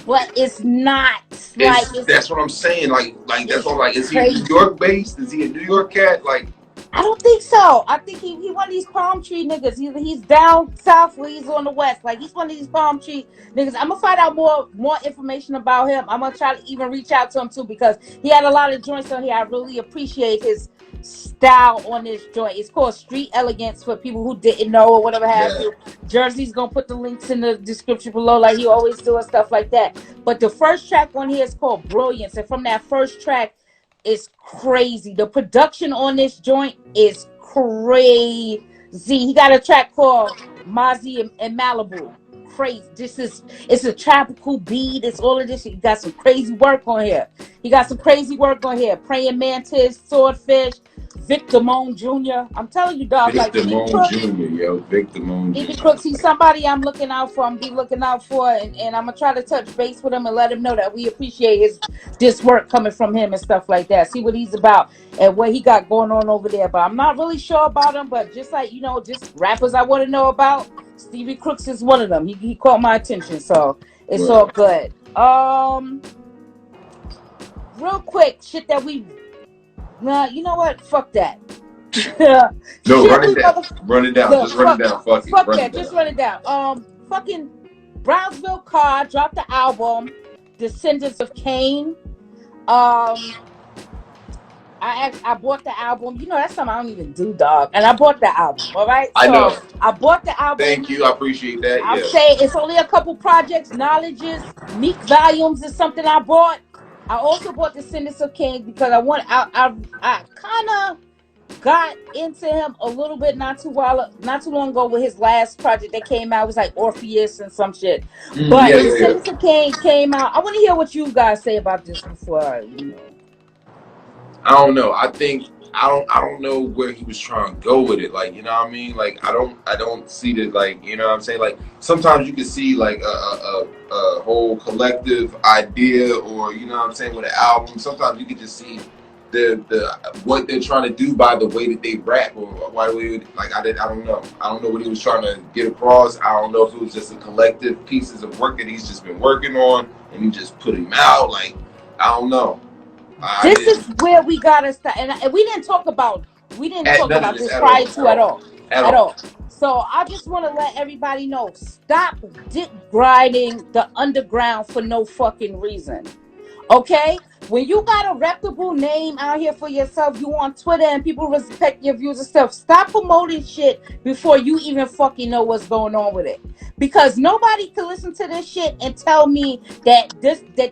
but it's not like That's what I'm saying. Like that's what I'm like. Is he crazy. New York based? Is he a New York cat? Like I don't think so. I think he one of these palm tree niggas. He's down south or he's on the west. Like he's one of these palm tree niggas. I'm gonna find out more information about him. I'm gonna try to even reach out to him too because he had a lot of joints on here. I really appreciate his style on this joint. It's called Street Elegance for people who didn't know or whatever have you. Jersey's gonna put the links in the description below like he always do and stuff like that. But the first track on here is called Brilliance, and from that first track, it's crazy. The production on this joint is crazy. He got a track called Mozzy and Malibu. Crazy. It's a tropical beat. It's all of this. He got some crazy work on here. Praying Mantis, Swordfish, Victor Moan Jr. I'm telling you, dog. Victor Moan Jr. Victor Moan Jr. Crooks, he's somebody I'm looking out for. And I'm gonna try to touch base with him and let him know that we appreciate this work coming from him and stuff like that. See what he's about and what he got going on over there. But I'm not really sure about him. But just like just rappers I want to know about, Stevie Crooks is one of them. He caught my attention, so it's all good. Real quick, shit that we. You know what? Fuck that. No, run it down. Just run it down. Fuck that. Just run it down. Fucking Brownsville Car dropped the album Descendants of Cain. I bought the album. You know, that's something I don't even do, dog. And I bought the album. All right. I know. I bought the album. Thank you. I appreciate that. I'll say it's only a couple projects. Knowledges, Meek Volumes is something I bought. I also bought Descendants of Cain because I kind of got into him a little bit not too long ago with his last project that came out. It was like Orpheus and some shit. But Descendants of Cain came out. I want to hear what you guys say about this before I don't know. I think I don't know where he was trying to go with it. Like, you know what I mean? Like I don't see that, like, you know what I'm saying? Like sometimes you can see like a whole collective idea, or you know what I'm saying, with an album. Sometimes you can just see the what they're trying to do by the way that they rap, or why like I don't know. I don't know what he was trying to get across. I don't know if it was just a collective pieces of work that he's just been working on and he just put him out. Like I don't know. This is where we gotta start, and we didn't talk about this prior to at all. So I just want to let everybody know: stop dick grinding the underground for no fucking reason. Okay, when you got a reputable name out here for yourself, you on Twitter and people respect your views and stuff, stop promoting shit before you even fucking know what's going on with it. Because nobody can listen to this shit and tell me that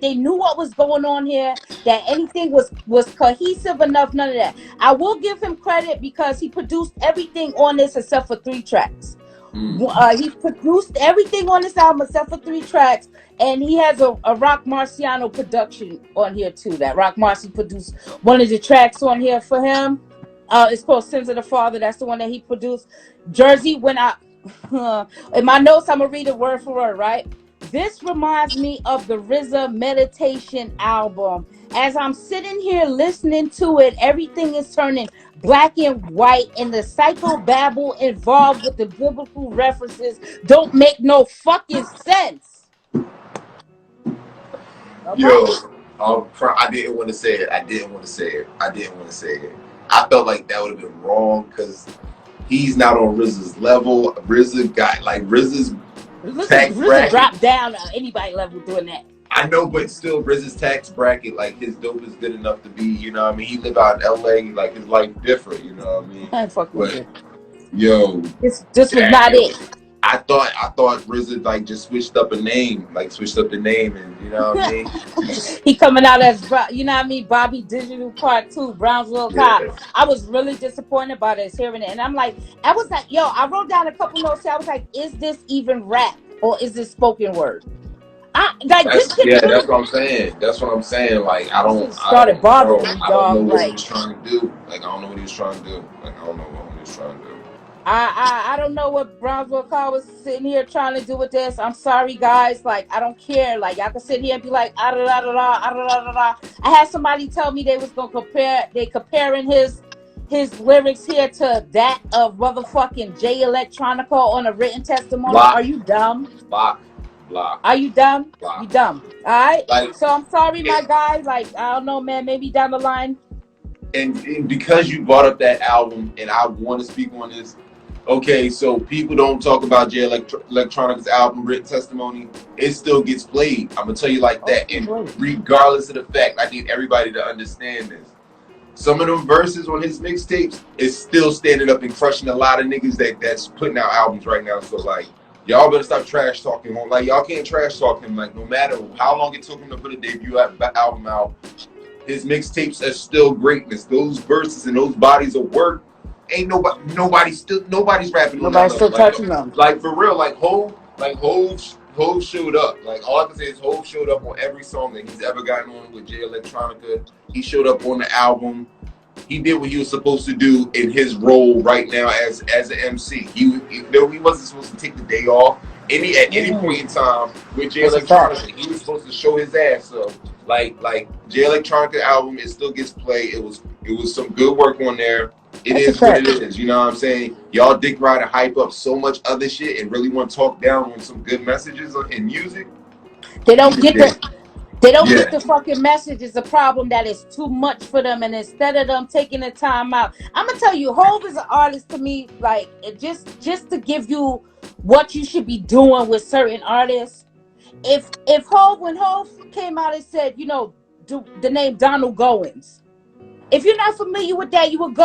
they knew what was going on here, that anything was cohesive enough, none of that. I will give him credit because he produced everything on this except for 3 tracks. He produced everything on this album except for 3 tracks, and he has a Roc Marciano production on here too. That Roc Marcy produced one of the tracks on here for him. It's called Sins of the Father. That's the one that he produced. Jersey, when in my notes, I'm gonna read it word for word, right? This reminds me of the RZA Meditation album. As I'm sitting here listening to it, everything is turning black and white, and the psychobabble involved with the biblical references don't make no fucking sense. Okay. Yo, I didn't want to say it. I felt like that would have been wrong because he's not on RZA's level. RZA tax bracket dropped down anybody level doing that. I know, but still, RZA's tax bracket, like his dope is good enough to be, you know what I mean? He live out in LA, like his life different, you know what I mean? I fucking with it. Yo, this was not it. I thought RZA like just switched up the name, and you know what I mean? He coming out as, you know what I mean, Bobby Digital Part 2, Brownsville Cop. I was really disappointed by this, hearing it, and I was like, yo, I wrote down a couple notes. I was like, is this even rap or is this spoken word? That's what I'm saying. That's what I'm saying. Like I don't bothering me, I don't know what he was trying to do. Like I don't know what he was trying to do. Like I don't know what he was trying to do. I don't know what Brownsville Carl was sitting here trying to do with this. I'm sorry, guys. Like, I don't care. Like, y'all can sit here and be like, ah, da, da, da, da, da, da, da. I had somebody tell me they was gonna comparing his lyrics here to that of motherfucking Jay Electronica on a written testimony. Block. Are you dumb? Block. Are you dumb? Block. You dumb. All right. Like, so I'm sorry, my guy. Like, I don't know, man. Maybe down the line. And because you brought up that album, and I want to speak on this. Okay, so people don't talk about Jay Electronica's album written testimony. It still gets played. I'm gonna tell you like that. And regardless of the fact, I need everybody to understand this. Some of them verses on his mixtapes is still standing up and crushing a lot of niggas that's putting out albums right now. So like, y'all better stop trash talking him. Like y'all can't trash talk him. Like no matter how long it took him to put a debut album out, his mixtapes are still greatness. Those verses and those bodies of work. Ain't nobody's rapping. Nobody's still touching them. Like for real, like Hov showed up. Like all I can say is Hov showed up on every song that he's ever gotten on with Jay Electronica. He showed up on the album. He did what he was supposed to do in his role right now as an MC. He wasn't supposed to take the day off. At any point in time with Jay Electronica, he was supposed to show his ass. So like Jay Electronica album, it still gets played. It was some good work on there. It is what it is, you know what I'm saying? Y'all dick ride and hype up so much other shit and really want to talk down on some good messages in music. They don't get the fucking message. It's a problem that is too much for them, and instead of them taking the time out, I'm gonna tell you, Hov is an artist to me. Like just to give you what you should be doing with certain artists. When Hov came out and said, you know, the name Donald Goins. If you're not familiar with that, you would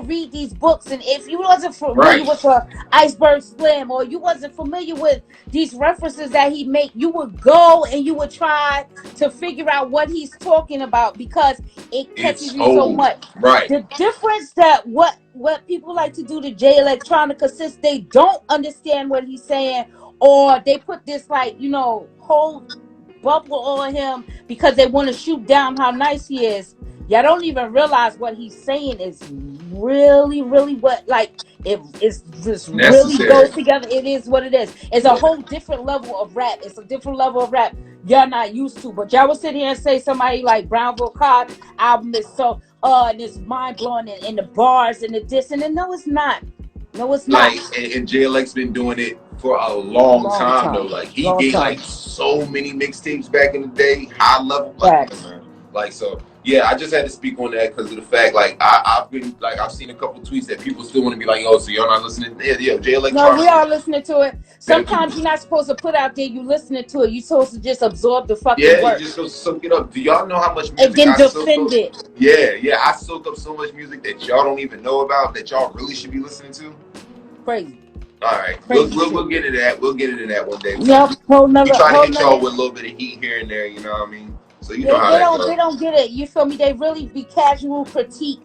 read these books, and if you wasn't familiar with Iceberg Slim, or you wasn't familiar with these references that he make, you would go and you would try to figure out what he's talking about because it catches you so much. Right. The difference that what people like to do to Jay Electronica, since they don't understand what he's saying, or they put this like, you know, whole bubble on him because they want to shoot down how nice he is. Y'all don't even realize what he's saying is really, really what, like, it's just really goes together. It is what it is. It's a whole different level of rap. It's a different level of rap y'all not used to. But y'all will sit here and say somebody like Brownsville Cod album is so, and it's mind-blowing, and the bars and the this, and no, it's not. No, it's not. Like, and Jay Elec's been doing it for a long time, though. Like, he gave like so many mixtapes back in the day, high level. Like, so... Yeah, I just had to speak on that because of the fact, like, I've seen a couple tweets that people still want to be like, oh, so you're not listening? Yeah, Jay Electronica. No, we are listening to it. Sometimes you're not supposed to put out there, you listening to it. You're supposed to just absorb the fucking work. Yeah, you just go soak it up. Do y'all know how much music and then defend it? Yeah, I soak up so much music that y'all don't even know about that y'all really should be listening to. Crazy. All right, we'll get into that. We'll get into that one day. Yep, whole nother. We try to hit y'all with a little bit of heat here and there, you know what I mean? So you know how they don't get it. You feel me? They really be casual critique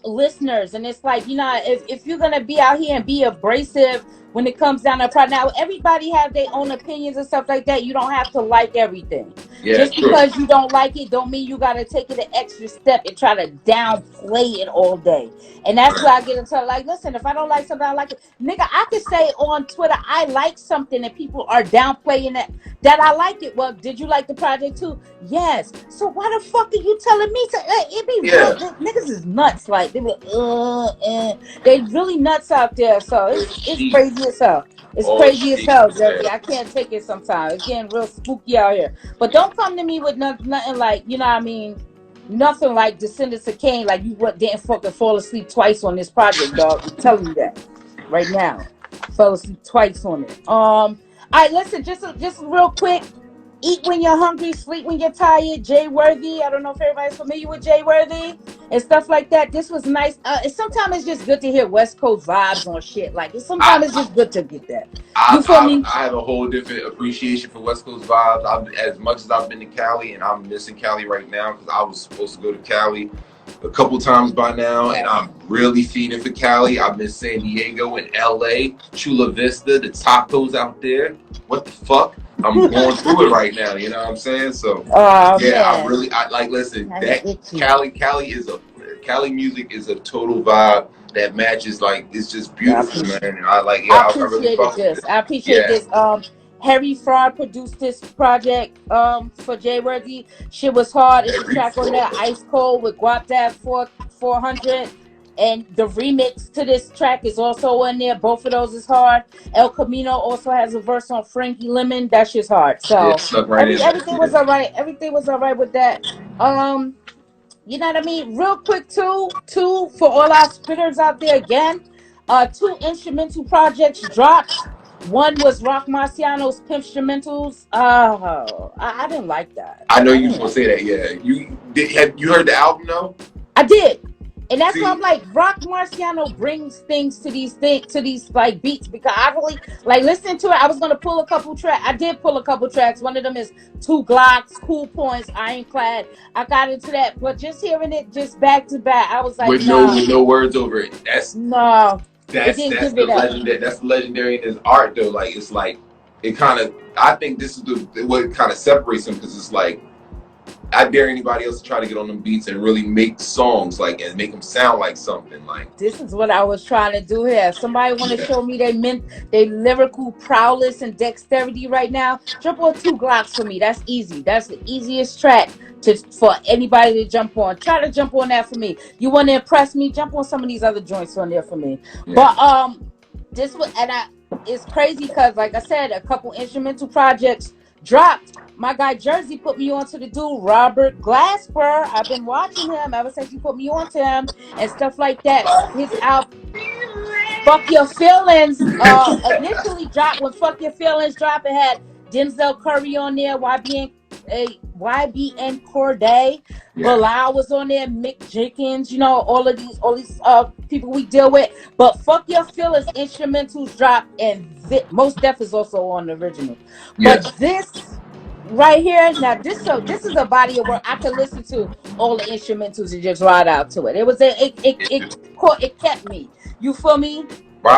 listeners, and it's like, you know, if you're gonna be out here and be abrasive when it comes down to pride. Now everybody have their own opinions and stuff like that. You don't have to like everything. Yeah, just because you don't like it don't mean you gotta take it an extra step and try to downplay it all day. And that's why I get into like, listen, if I don't like something, I like it. Nigga, I could say on Twitter I like something and people are downplaying it that I like it. Well, did you like the project too? Yes. So why the fuck are you telling me to? It be real. Niggas is nuts. Like they be they really nuts out there. So it's crazy as hell. It's crazy as hell, Jersey. I can't take it sometimes. It's getting real spooky out here. But don't come to me with nothing like, you know what I mean? Nothing like Descendants of Cain. Like you didn't fucking fall asleep twice on this project, dog. I'm telling you that right now. Fell asleep twice on it. All right, listen, just real quick. Eat when you're hungry, sleep when you're tired. Jay Worthy. I don't know if everybody's familiar with Jay Worthy and stuff like that. This was nice. Sometimes it's just good to hear West Coast vibes on shit. Like sometimes it's just good to get that. You feel me? I have a whole different appreciation for West Coast vibes. As much as I've been to Cali, and I'm missing Cali right now because I was supposed to go to Cali a couple times by now, and I'm really feeding for Cali. I've been San Diego and LA, Chula Vista, the tacos out there. What the fuck? I'm going through it right now. You know what I'm saying? So Oh yeah, man, I like. Listen, that's that itchy. Cali music is a total vibe that matches. Like it's just Yeah, I beautiful, man. appreciate. And I like. Yeah, I I really appreciated fuck with this. it. I appreciate Yeah, this. Harry Fraud produced this project for Jay Worthy. Shit was hard. It's a every track on there, fraud. Ice Cold with Guap Dad 400. And the remix to this track is also in there. Both of those is hard. El Camino also has a verse on Frankie Lemon. That shit's hard. Yeah, So stuck right in there. everything was Yeah. all right. Everything was all right with that. Um, you know what I mean? Real quick, two for all our spitters out there again. Two instrumental projects dropped. One was Roc Marciano's Pimpstrumentals. I didn't like that. I know I you was didn't gonna like say that. Yeah, you did. Have you heard the album though? I did. And that's why I'm See, like, Roc Marciano brings things to these like beats because I really like listening to it. I was gonna pull a couple tracks. I did pull a couple tracks. One of them is Two Glocks, Cool Points, Ironclad. I got into that, but just hearing it just back to back, I was like, nah, with no words over it. no, it didn't That's give the it up. legend. That's the legendary in his art though. Like it's like it kind of. I think this is what kind of separates him because it's like I dare anybody else to try to get on them beats and really make songs like and make them sound like something like This is what I was trying to do here. If somebody want to yeah, show me they lyrical prowess and dexterity right now, jump on Two Glocks for me. That's easy. That's the easiest track for anybody to jump on. Try to jump on that for me. You want to impress me? Jump on some of these other joints on there for me. yeah. But this was and I it's crazy because like I said, a couple instrumental projects dropped. My guy Jersey put me on to the dude Robert Glasper. I've been watching him ever since he put me on to him and stuff like that. His album Fuck Your Feelings initially dropped when Fuck Your Feelings dropped. It had Denzel Curry on there, YBN Corday, Yeah. Bilal was on there, Mick Jenkins, you know, all these people we deal with. But Fuck Your Feelings instrumentals dropped, and Most Def is also on the original. But Yes. this right here, now this is a body of work I could listen to all the instrumentals and just ride out to it. It was it kept me. You feel me?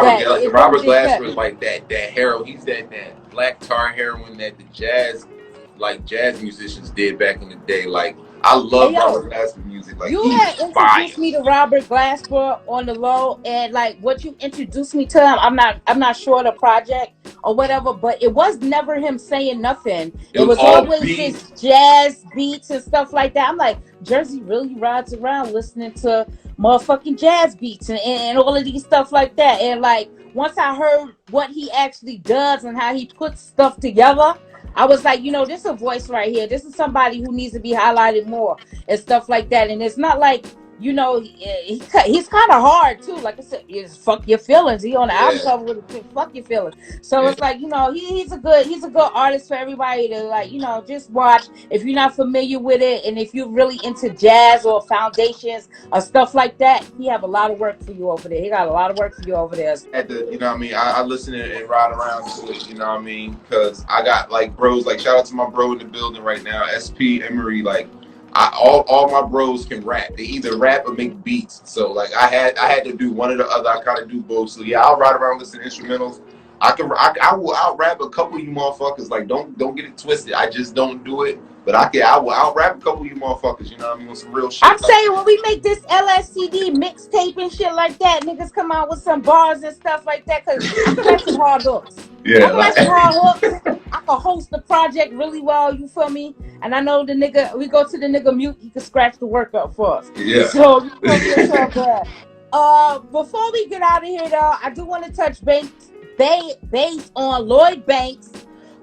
That it really Robert did kept Glasper is me. like that hero. He's that black tar heroin that the jazz musicians did back in the day. Like I Hey love yo, Robert Glasper music. Like you he's had fire. introduced me to Robert Glasper on the low, and like what you introduced me to him, I'm not sure the project or whatever, but it was never him saying nothing. It It was was all always beats. this jazz beats and stuff like that. I'm like, Jersey really rides around listening to motherfucking jazz beats and all of these stuff like that. And like once I heard what he actually does and how he puts stuff together, I was like, you know, this is a voice right here. This is somebody who needs to be highlighted more and stuff like that. And it's not like, you know, he's kind of hard too. Like I said, it's Fuck Your Feelings. He on the album Yeah, cover with Fuck Your Feelings. So yeah. it's like, you know, he's a good artist for everybody to like, you know, just watch. If you're not familiar with it, and if you're really into jazz or foundations or stuff like that, he have a lot of work for you over there. He got a lot of work for you over there. At the, you know what I mean? I listen and ride around to it, you know what I mean? Because I got like bros, like shout out to my bro in the building right now, SP Emery. Like all my bros can rap. They either rap or make beats. So like I had to do one or the other. I kind of do both. So yeah, I'll ride around listening to instrumentals. I'll rap a couple of you motherfuckers. Like don't get it twisted. I just don't do it. But I'll rap a couple of you motherfuckers. You know what I mean? On some real shit. I'm saying when we make this LSCD mixtape and shit like that, niggas come out with some bars and stuff like that, because I can write some hard hooks. Yeah, I can like write some hard hooks. I can host the project really well, you feel me? And I know the nigga, we go to the nigga mute, he can scratch the work up for us. yeah. So, you feel me? It's all good. Before we get out of here, though, I do want to touch base on Lloyd Banks'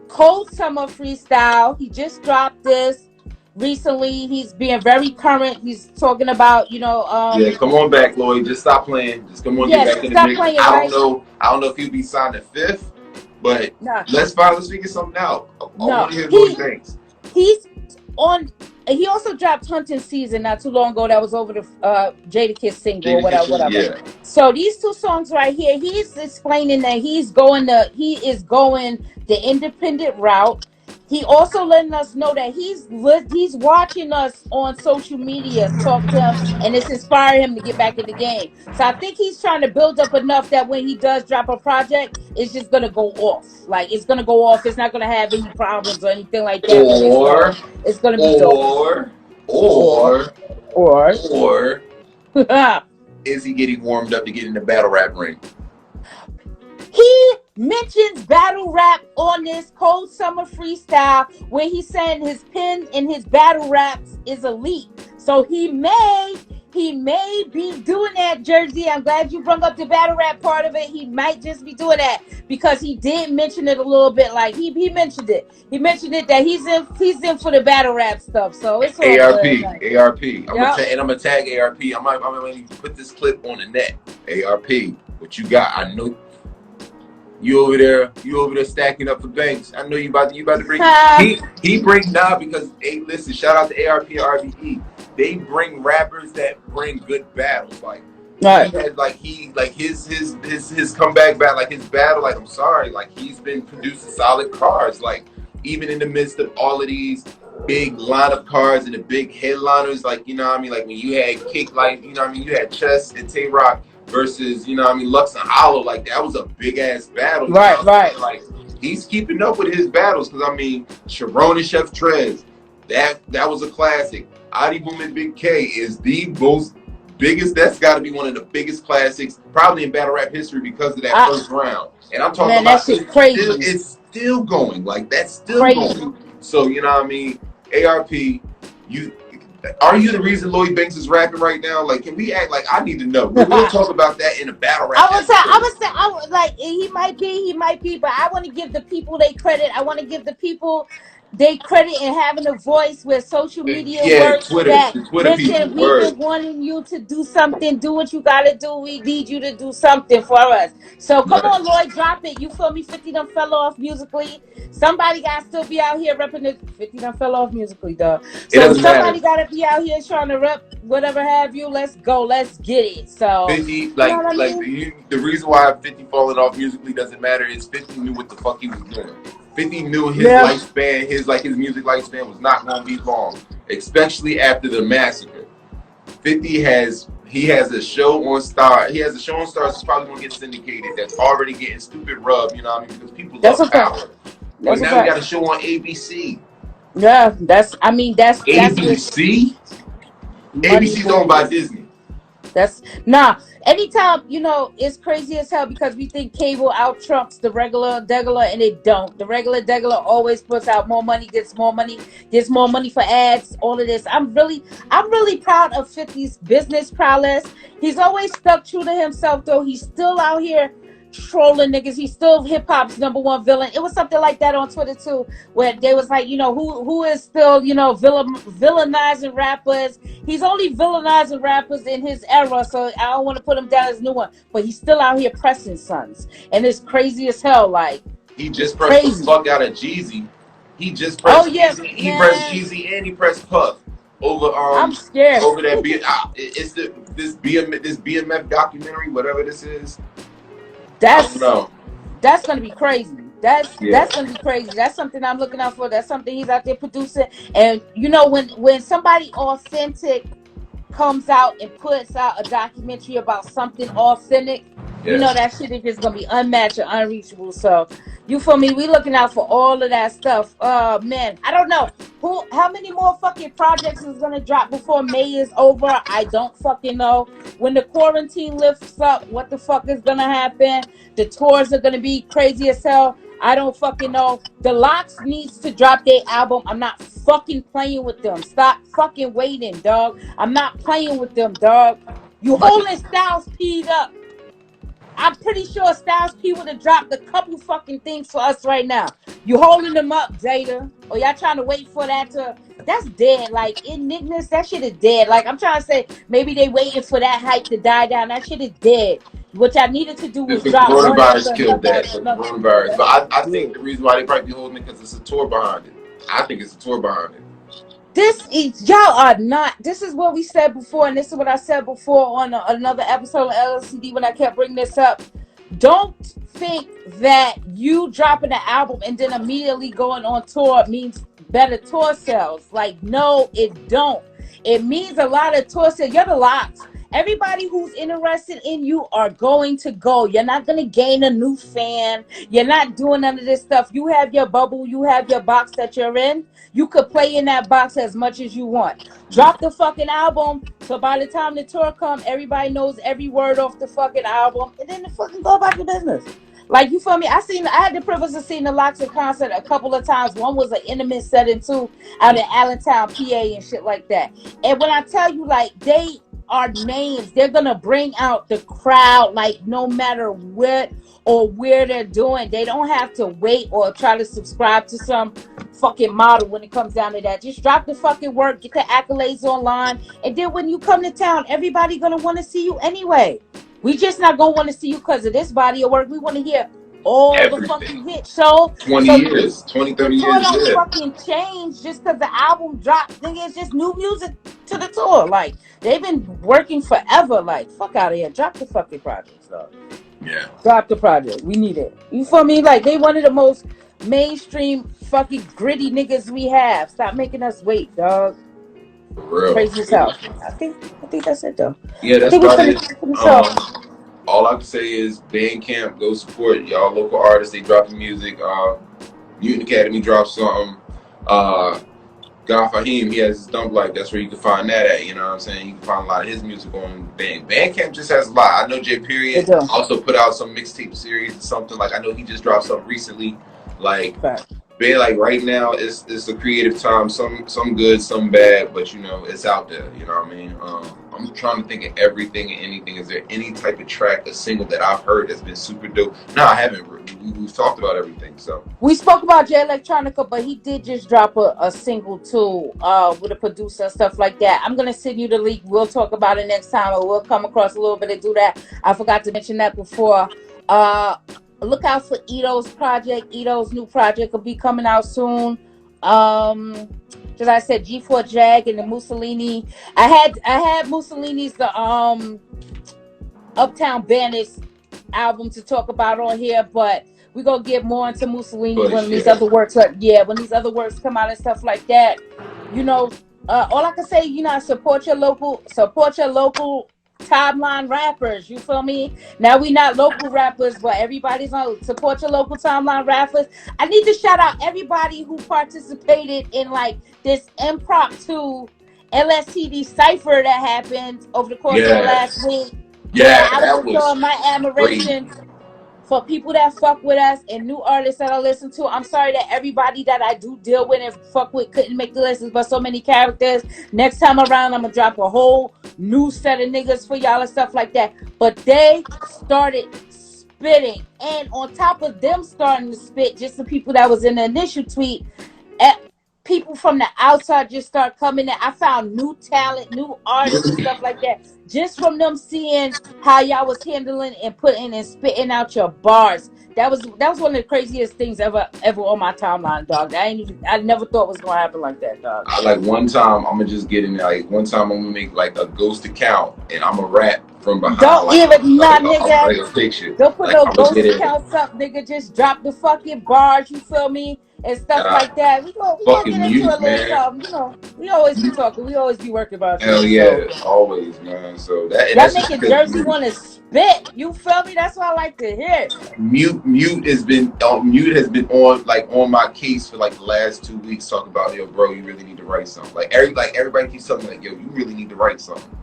Cold Summer Freestyle. He just dropped this recently. He's being very current. He's talking about, you know, Yeah, come on back, Lloyd. Just stop playing. Just come on, get yes, back in the stop mix. playing, right? I don't know if he'll be signed at fifth, but No, let's figure something out. I no. want to hear Lloyd Banks. He's on. He also dropped Hunting Season not too long ago. That was over the Jadakiss single or whatever. Yeah, So these two songs right here, he's explaining that he is going the independent route. He also letting us know that he's watching us on social media, talk to him, and it's inspiring him to get back in the game. So I think he's trying to build up enough that when he does drop a project, it's just gonna go off. Like it's gonna go off. It's not gonna have any problems or anything like that. It's gonna be dope. Or is he getting warmed up to get in the battle rap ring? He mentions battle rap on this Cold Summer Freestyle where he's saying his pen in his battle raps is elite. So he may be doing that, Jersey. I'm glad you brought up the battle rap part of it. He might just be doing that because he did mention it a little bit. Like he mentioned it. He mentioned it that he's in for the battle rap stuff. So it's all ARP. good. ARP. I'm gonna tag ARP. I'm gonna put this clip on the net. ARP. What you got? I know you over there stacking up for banks. I know you about to bring he brings now because listen, shout out to ARP and RBE. They bring rappers that bring good battles. Like right. His comeback battle, like his battle, like I'm sorry, like he's been producing solid cards. Like even in the midst of all of these big lineup cards and the big headliners, like you know what I mean, like when you had Kick, like you know what I mean, you had Chess and Tay Rock versus, you know what I mean, Lux and Hollow, like that was a big ass battle. Right, right. Like he's keeping up with his battles because I mean, Sharon and Chef Trez, that was a classic. Adi Boom and Big K is the most biggest. That's got to be one of the biggest classics, probably in battle rap history because of that first round. And I'm talking about that crazy. It's still going. Like that's still crazy. Going. So you know what I mean, ARP, are you the reason Lloyd Banks is rapping right now? Like, can we act like I need to know? We'll talk about that in a battle rap. I would say, like he might be, but I want to give the people they credit. I want to give the people they credit in having a voice where social media works. Twitter listen, we've been wanting you to do something. Do what you gotta do. We need you to do something for us. So come on, Lloyd, drop it. You feel me? 50 done fell off musically. Somebody gotta still be out here repping the 50 done fell off musically, though. So somebody gotta be out here trying to rep whatever have you. Let's go. Let's get it. So 50, the reason why 50 falling off musically doesn't matter is 50 knew what the fuck he was doing. 50 knew his lifespan, his music lifespan was not going to be long, especially after the massacre. 50 has a show on Star. He has a show on Stars that's probably going to get syndicated. That's already getting stupid rub. You know what I mean? Because people love power. But now we got a show on ABC. Yeah, that's ABC. ABC's owned by Disney. Anytime, you know, it's crazy as hell because we think cable out trumps the regular degular, and it don't. The regular degular always puts out more money, gets more money for ads, all of this. I'm really proud of 50's business prowess. He's always stuck true to himself, though. He's still out here trolling niggas. He's still hip-hop's #1 villain. It was something like that on Twitter too, where they was like, you know, who is still, you know, villainizing rappers. He's only villainizing rappers in his era, so I don't want to put him down as new one, but he's still out here pressing sons, and it's crazy as hell. Like he just pressed the fuck out of Jeezy. He just pressed Jeezy. He pressed Jeezy and he pressed Puff over I'm scared over that this BMF documentary, whatever this is. That's gonna be crazy. That's gonna be crazy. That's something I'm looking out for. That's something he's out there producing. And you know, when somebody authentic comes out and puts out a documentary about something authentic, you know that shit is just gonna be unmatched and unreachable. So you feel me? We looking out for all of that stuff. Man, I don't know how many more fucking projects is gonna drop before May is over. I don't fucking know. When the quarantine lifts up, what the fuck is gonna happen? The tours are gonna be crazy as hell. I don't fucking know. The Locks needs to drop their album. I'm not fucking playing with them. Stop fucking waiting, dog. I'm not playing with them, dog. You holding Styles P'd up. I'm pretty sure Styles P would have dropped a couple fucking things for us right now. You holding them up, Jada? Or y'all trying to wait for that to... That's dead. Like, Enigmas, that shit is dead. Like, I'm trying to say, maybe they waiting for that hype to die down. That shit is dead. What y'all needed to do was drop... Coronavirus killed that. Coronavirus. But I think the reason why they probably be holding it because it's a tour behind it. I think it's a tour behind it. Y'all are not. This is what we said before, and this is what I said before on another episode of LSCD when I kept bringing this up. Don't think that you dropping an album and then immediately going on tour means better tour sales. Like, no, it don't. It means a lot of tour sales. You're the Locks. Everybody who's interested in you are going to go. You're not going to gain a new fan. You're not doing none of this stuff. You have your bubble. You have your box that you're in. You could play in that box as much as you want. Drop the fucking album. So by the time the tour comes, everybody knows every word off the fucking album. And then the fucking go about your business. Like, you feel me? I had the privilege of seeing the Lox in concert a couple of times. One was an intimate setting too, out in Allentown, PA and shit like that. And when I tell you, like, they are names, they're gonna bring out the crowd, like, no matter what or where they're doing. They don't have to wait or try to subscribe to some fucking model when it comes down to that. Just drop the fucking work, get the accolades online, and then when you come to town, everybody gonna want to see you anyway. We just not gonna want to see you because of this body of work. We want to hear all the fucking hits. So 20 years, 20, 30 the tour years, don't yeah. fucking change just because the album dropped. Nigga, it's just new music to the tour. Like, they've been working forever. Like, fuck out of here. Drop the fucking project, dog. Yeah. Drop the project. We need it. You feel me? Like, they one of the most mainstream fucking gritty niggas we have. Stop making us wait, dog. For real. Crazy as hell. I think that's it, though. Yeah, that's about it. All I can say is Bandcamp, go support y'all local artists. They dropping music. Mutant Academy dropped something. Fahim, he has his Dump Life. That's where you can find that at. You know what I'm saying? You can find a lot of his music on Bandcamp. Just has a lot. I know J Period also put out some mixtape series or something. Like, I know he just dropped something recently. Like, like right now, it's a creative time. Some good, some bad, but you know, it's out there. You know what I mean? I'm trying to think of everything and anything. Is there any type of track, a single that I've heard that's been super dope? No, I haven't. We've talked about everything. So we spoke about Jay Electronica, but he did just drop a single too, with a producer and stuff like that. I'm gonna send you the link. We'll talk about it next time, or we'll come across a little bit and do that. I forgot to mention that before. Look out for Ito's project. Ito's new project will be coming out soon. As I said, G4 Jag and the Mussolini. I had Mussolini's the Uptown Bandits album to talk about on here, but we're gonna get more into Mussolini when these other works when these other works come out and stuff like that. You know, all I can say, you know, support your local timeline rappers. You feel me? Now we not local rappers, but everybody's on support your local timeline rappers. I need to shout out everybody who participated in like this impromptu LSCD cipher that happened over the course of the last week. Yeah, I was showing my admiration for people that fuck with us and new artists that I listen to. I'm sorry that everybody that I do deal with and fuck with couldn't make the listens, but so many characters. Next time around, I'm gonna drop a whole new set of niggas for y'all and stuff like that. But they started spitting, and on top of them starting to spit, just the people that was in the initial tweet, people from the outside just start coming in. I found new talent, new artists and stuff like that, just from them seeing how y'all was handling and putting and spitting out your bars. That was one of the craziest things ever on my timeline, dog. I never thought it was gonna happen like that, dog. Like one time, I'm gonna just get in there. Like one time, I'm gonna make like a ghost account and I'm gonna rap from behind. Don't like, even nigga. Don't put no ghost accounts up, nigga. Just drop the fucking bars. You feel me? And stuff like that. We gonna get into a little something. You know, we always be talking. We always be working about. Hell yeah, always, man. So that's making Jersey want to spit. You feel me? That's what I like to hear. Mute has been on my case for like the last 2 weeks, talking about, yo, bro, you really need to write something. Like everybody keeps telling me, like, yo, you really need to write something.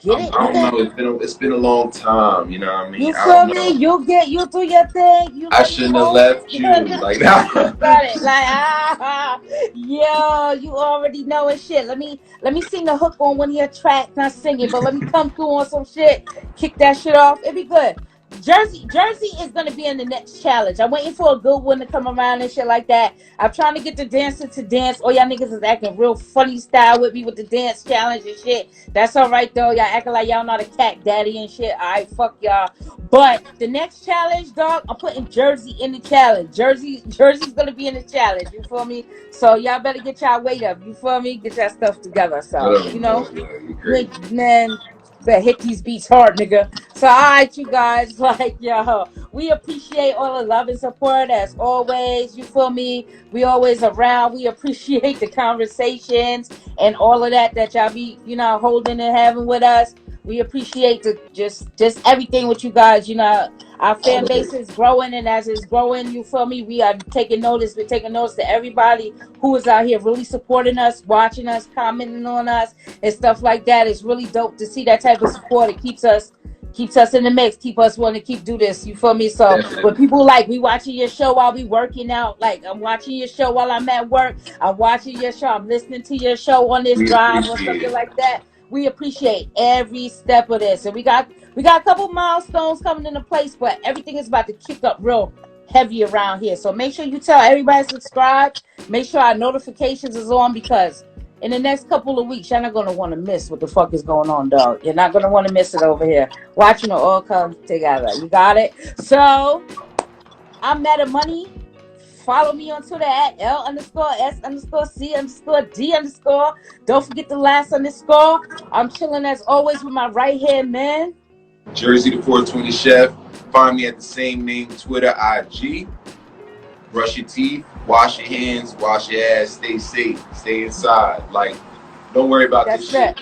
I don't know. It's been a long time. You know what I mean? You feel me? You do your thing. I shouldn't have left you like that. Got it. Like yo, you already know it. Shit. Let me sing the hook on one of your tracks. Not sing it, but let me come through on some shit. Kick that shit off. It'd be good. Jersey is gonna be in the next challenge. I'm waiting for a good one to come around and shit like that. I'm trying to get the dancer to dance. All y'all niggas is acting real funny style with me with the dance challenge and shit. That's all right though. Y'all acting like y'all not a cat daddy and shit. Alright, fuck y'all. But the next challenge, dog, I'm putting Jersey in the challenge. Jersey's gonna be in the challenge. You feel me? So y'all better get y'all weight up. You feel me? Get your stuff together. So you know, man. Better hit these beats hard, nigga. So, alright, you guys, like, yo, we appreciate all the love and support as always. You feel me? We always around. We appreciate the conversations and all of that y'all be, you know, holding and having with us. We appreciate the just everything with you guys. You know, our fan base is growing, and as it's growing, you feel me? We are taking notice. We're taking notice to everybody who is out here really supporting us, watching us, commenting on us, and stuff like that. It's really dope to see that type of support. It keeps us in the mix, keep us wanting to keep do this. You feel me? So when people like, we watching your show while we working out, like I'm watching your show while I'm at work, I'm watching your show, I'm listening to your show on this drive or something like that. We appreciate every step of this. And we got a couple milestones coming into place, but everything is about to kick up real heavy around here. So make sure you tell everybody to subscribe. Make sure our notifications is on, because in the next couple of weeks, you're not going to want to miss what the fuck is going on, dog. You're not going to want to miss it over here. Watching it all come together. You got it? So, I'm Meta Money. Follow me on Twitter at L_S_C_D_. Don't forget the last underscore. I'm chilling as always with my right hand man, Jersey the 420 Chef. Find me at the same name, Twitter, IG. Brush your teeth, wash your hands, wash your ass, stay safe, stay inside. Like, don't worry about this shit.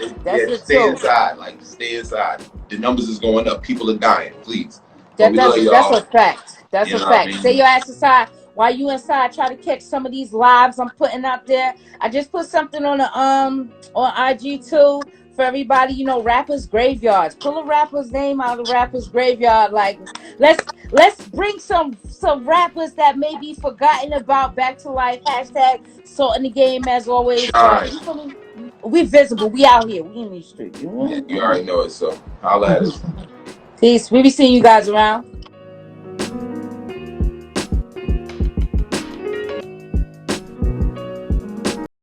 Stay inside. Like, stay inside. The numbers is going up. People are dying. Please. That's a fact. That's a fact. Stay your ass inside. While you inside, try to catch some of these lives I'm putting out there. I just put something on the on IG too for everybody. You know, rappers graveyards. Pull a rapper's name out of the rapper's graveyard. Like, let's bring some rappers that may be forgotten about back to life. Hashtag salt in the game as always. We visible. We out here. We in these streets. You already know it. So holla at us. Peace. We be seeing you guys around.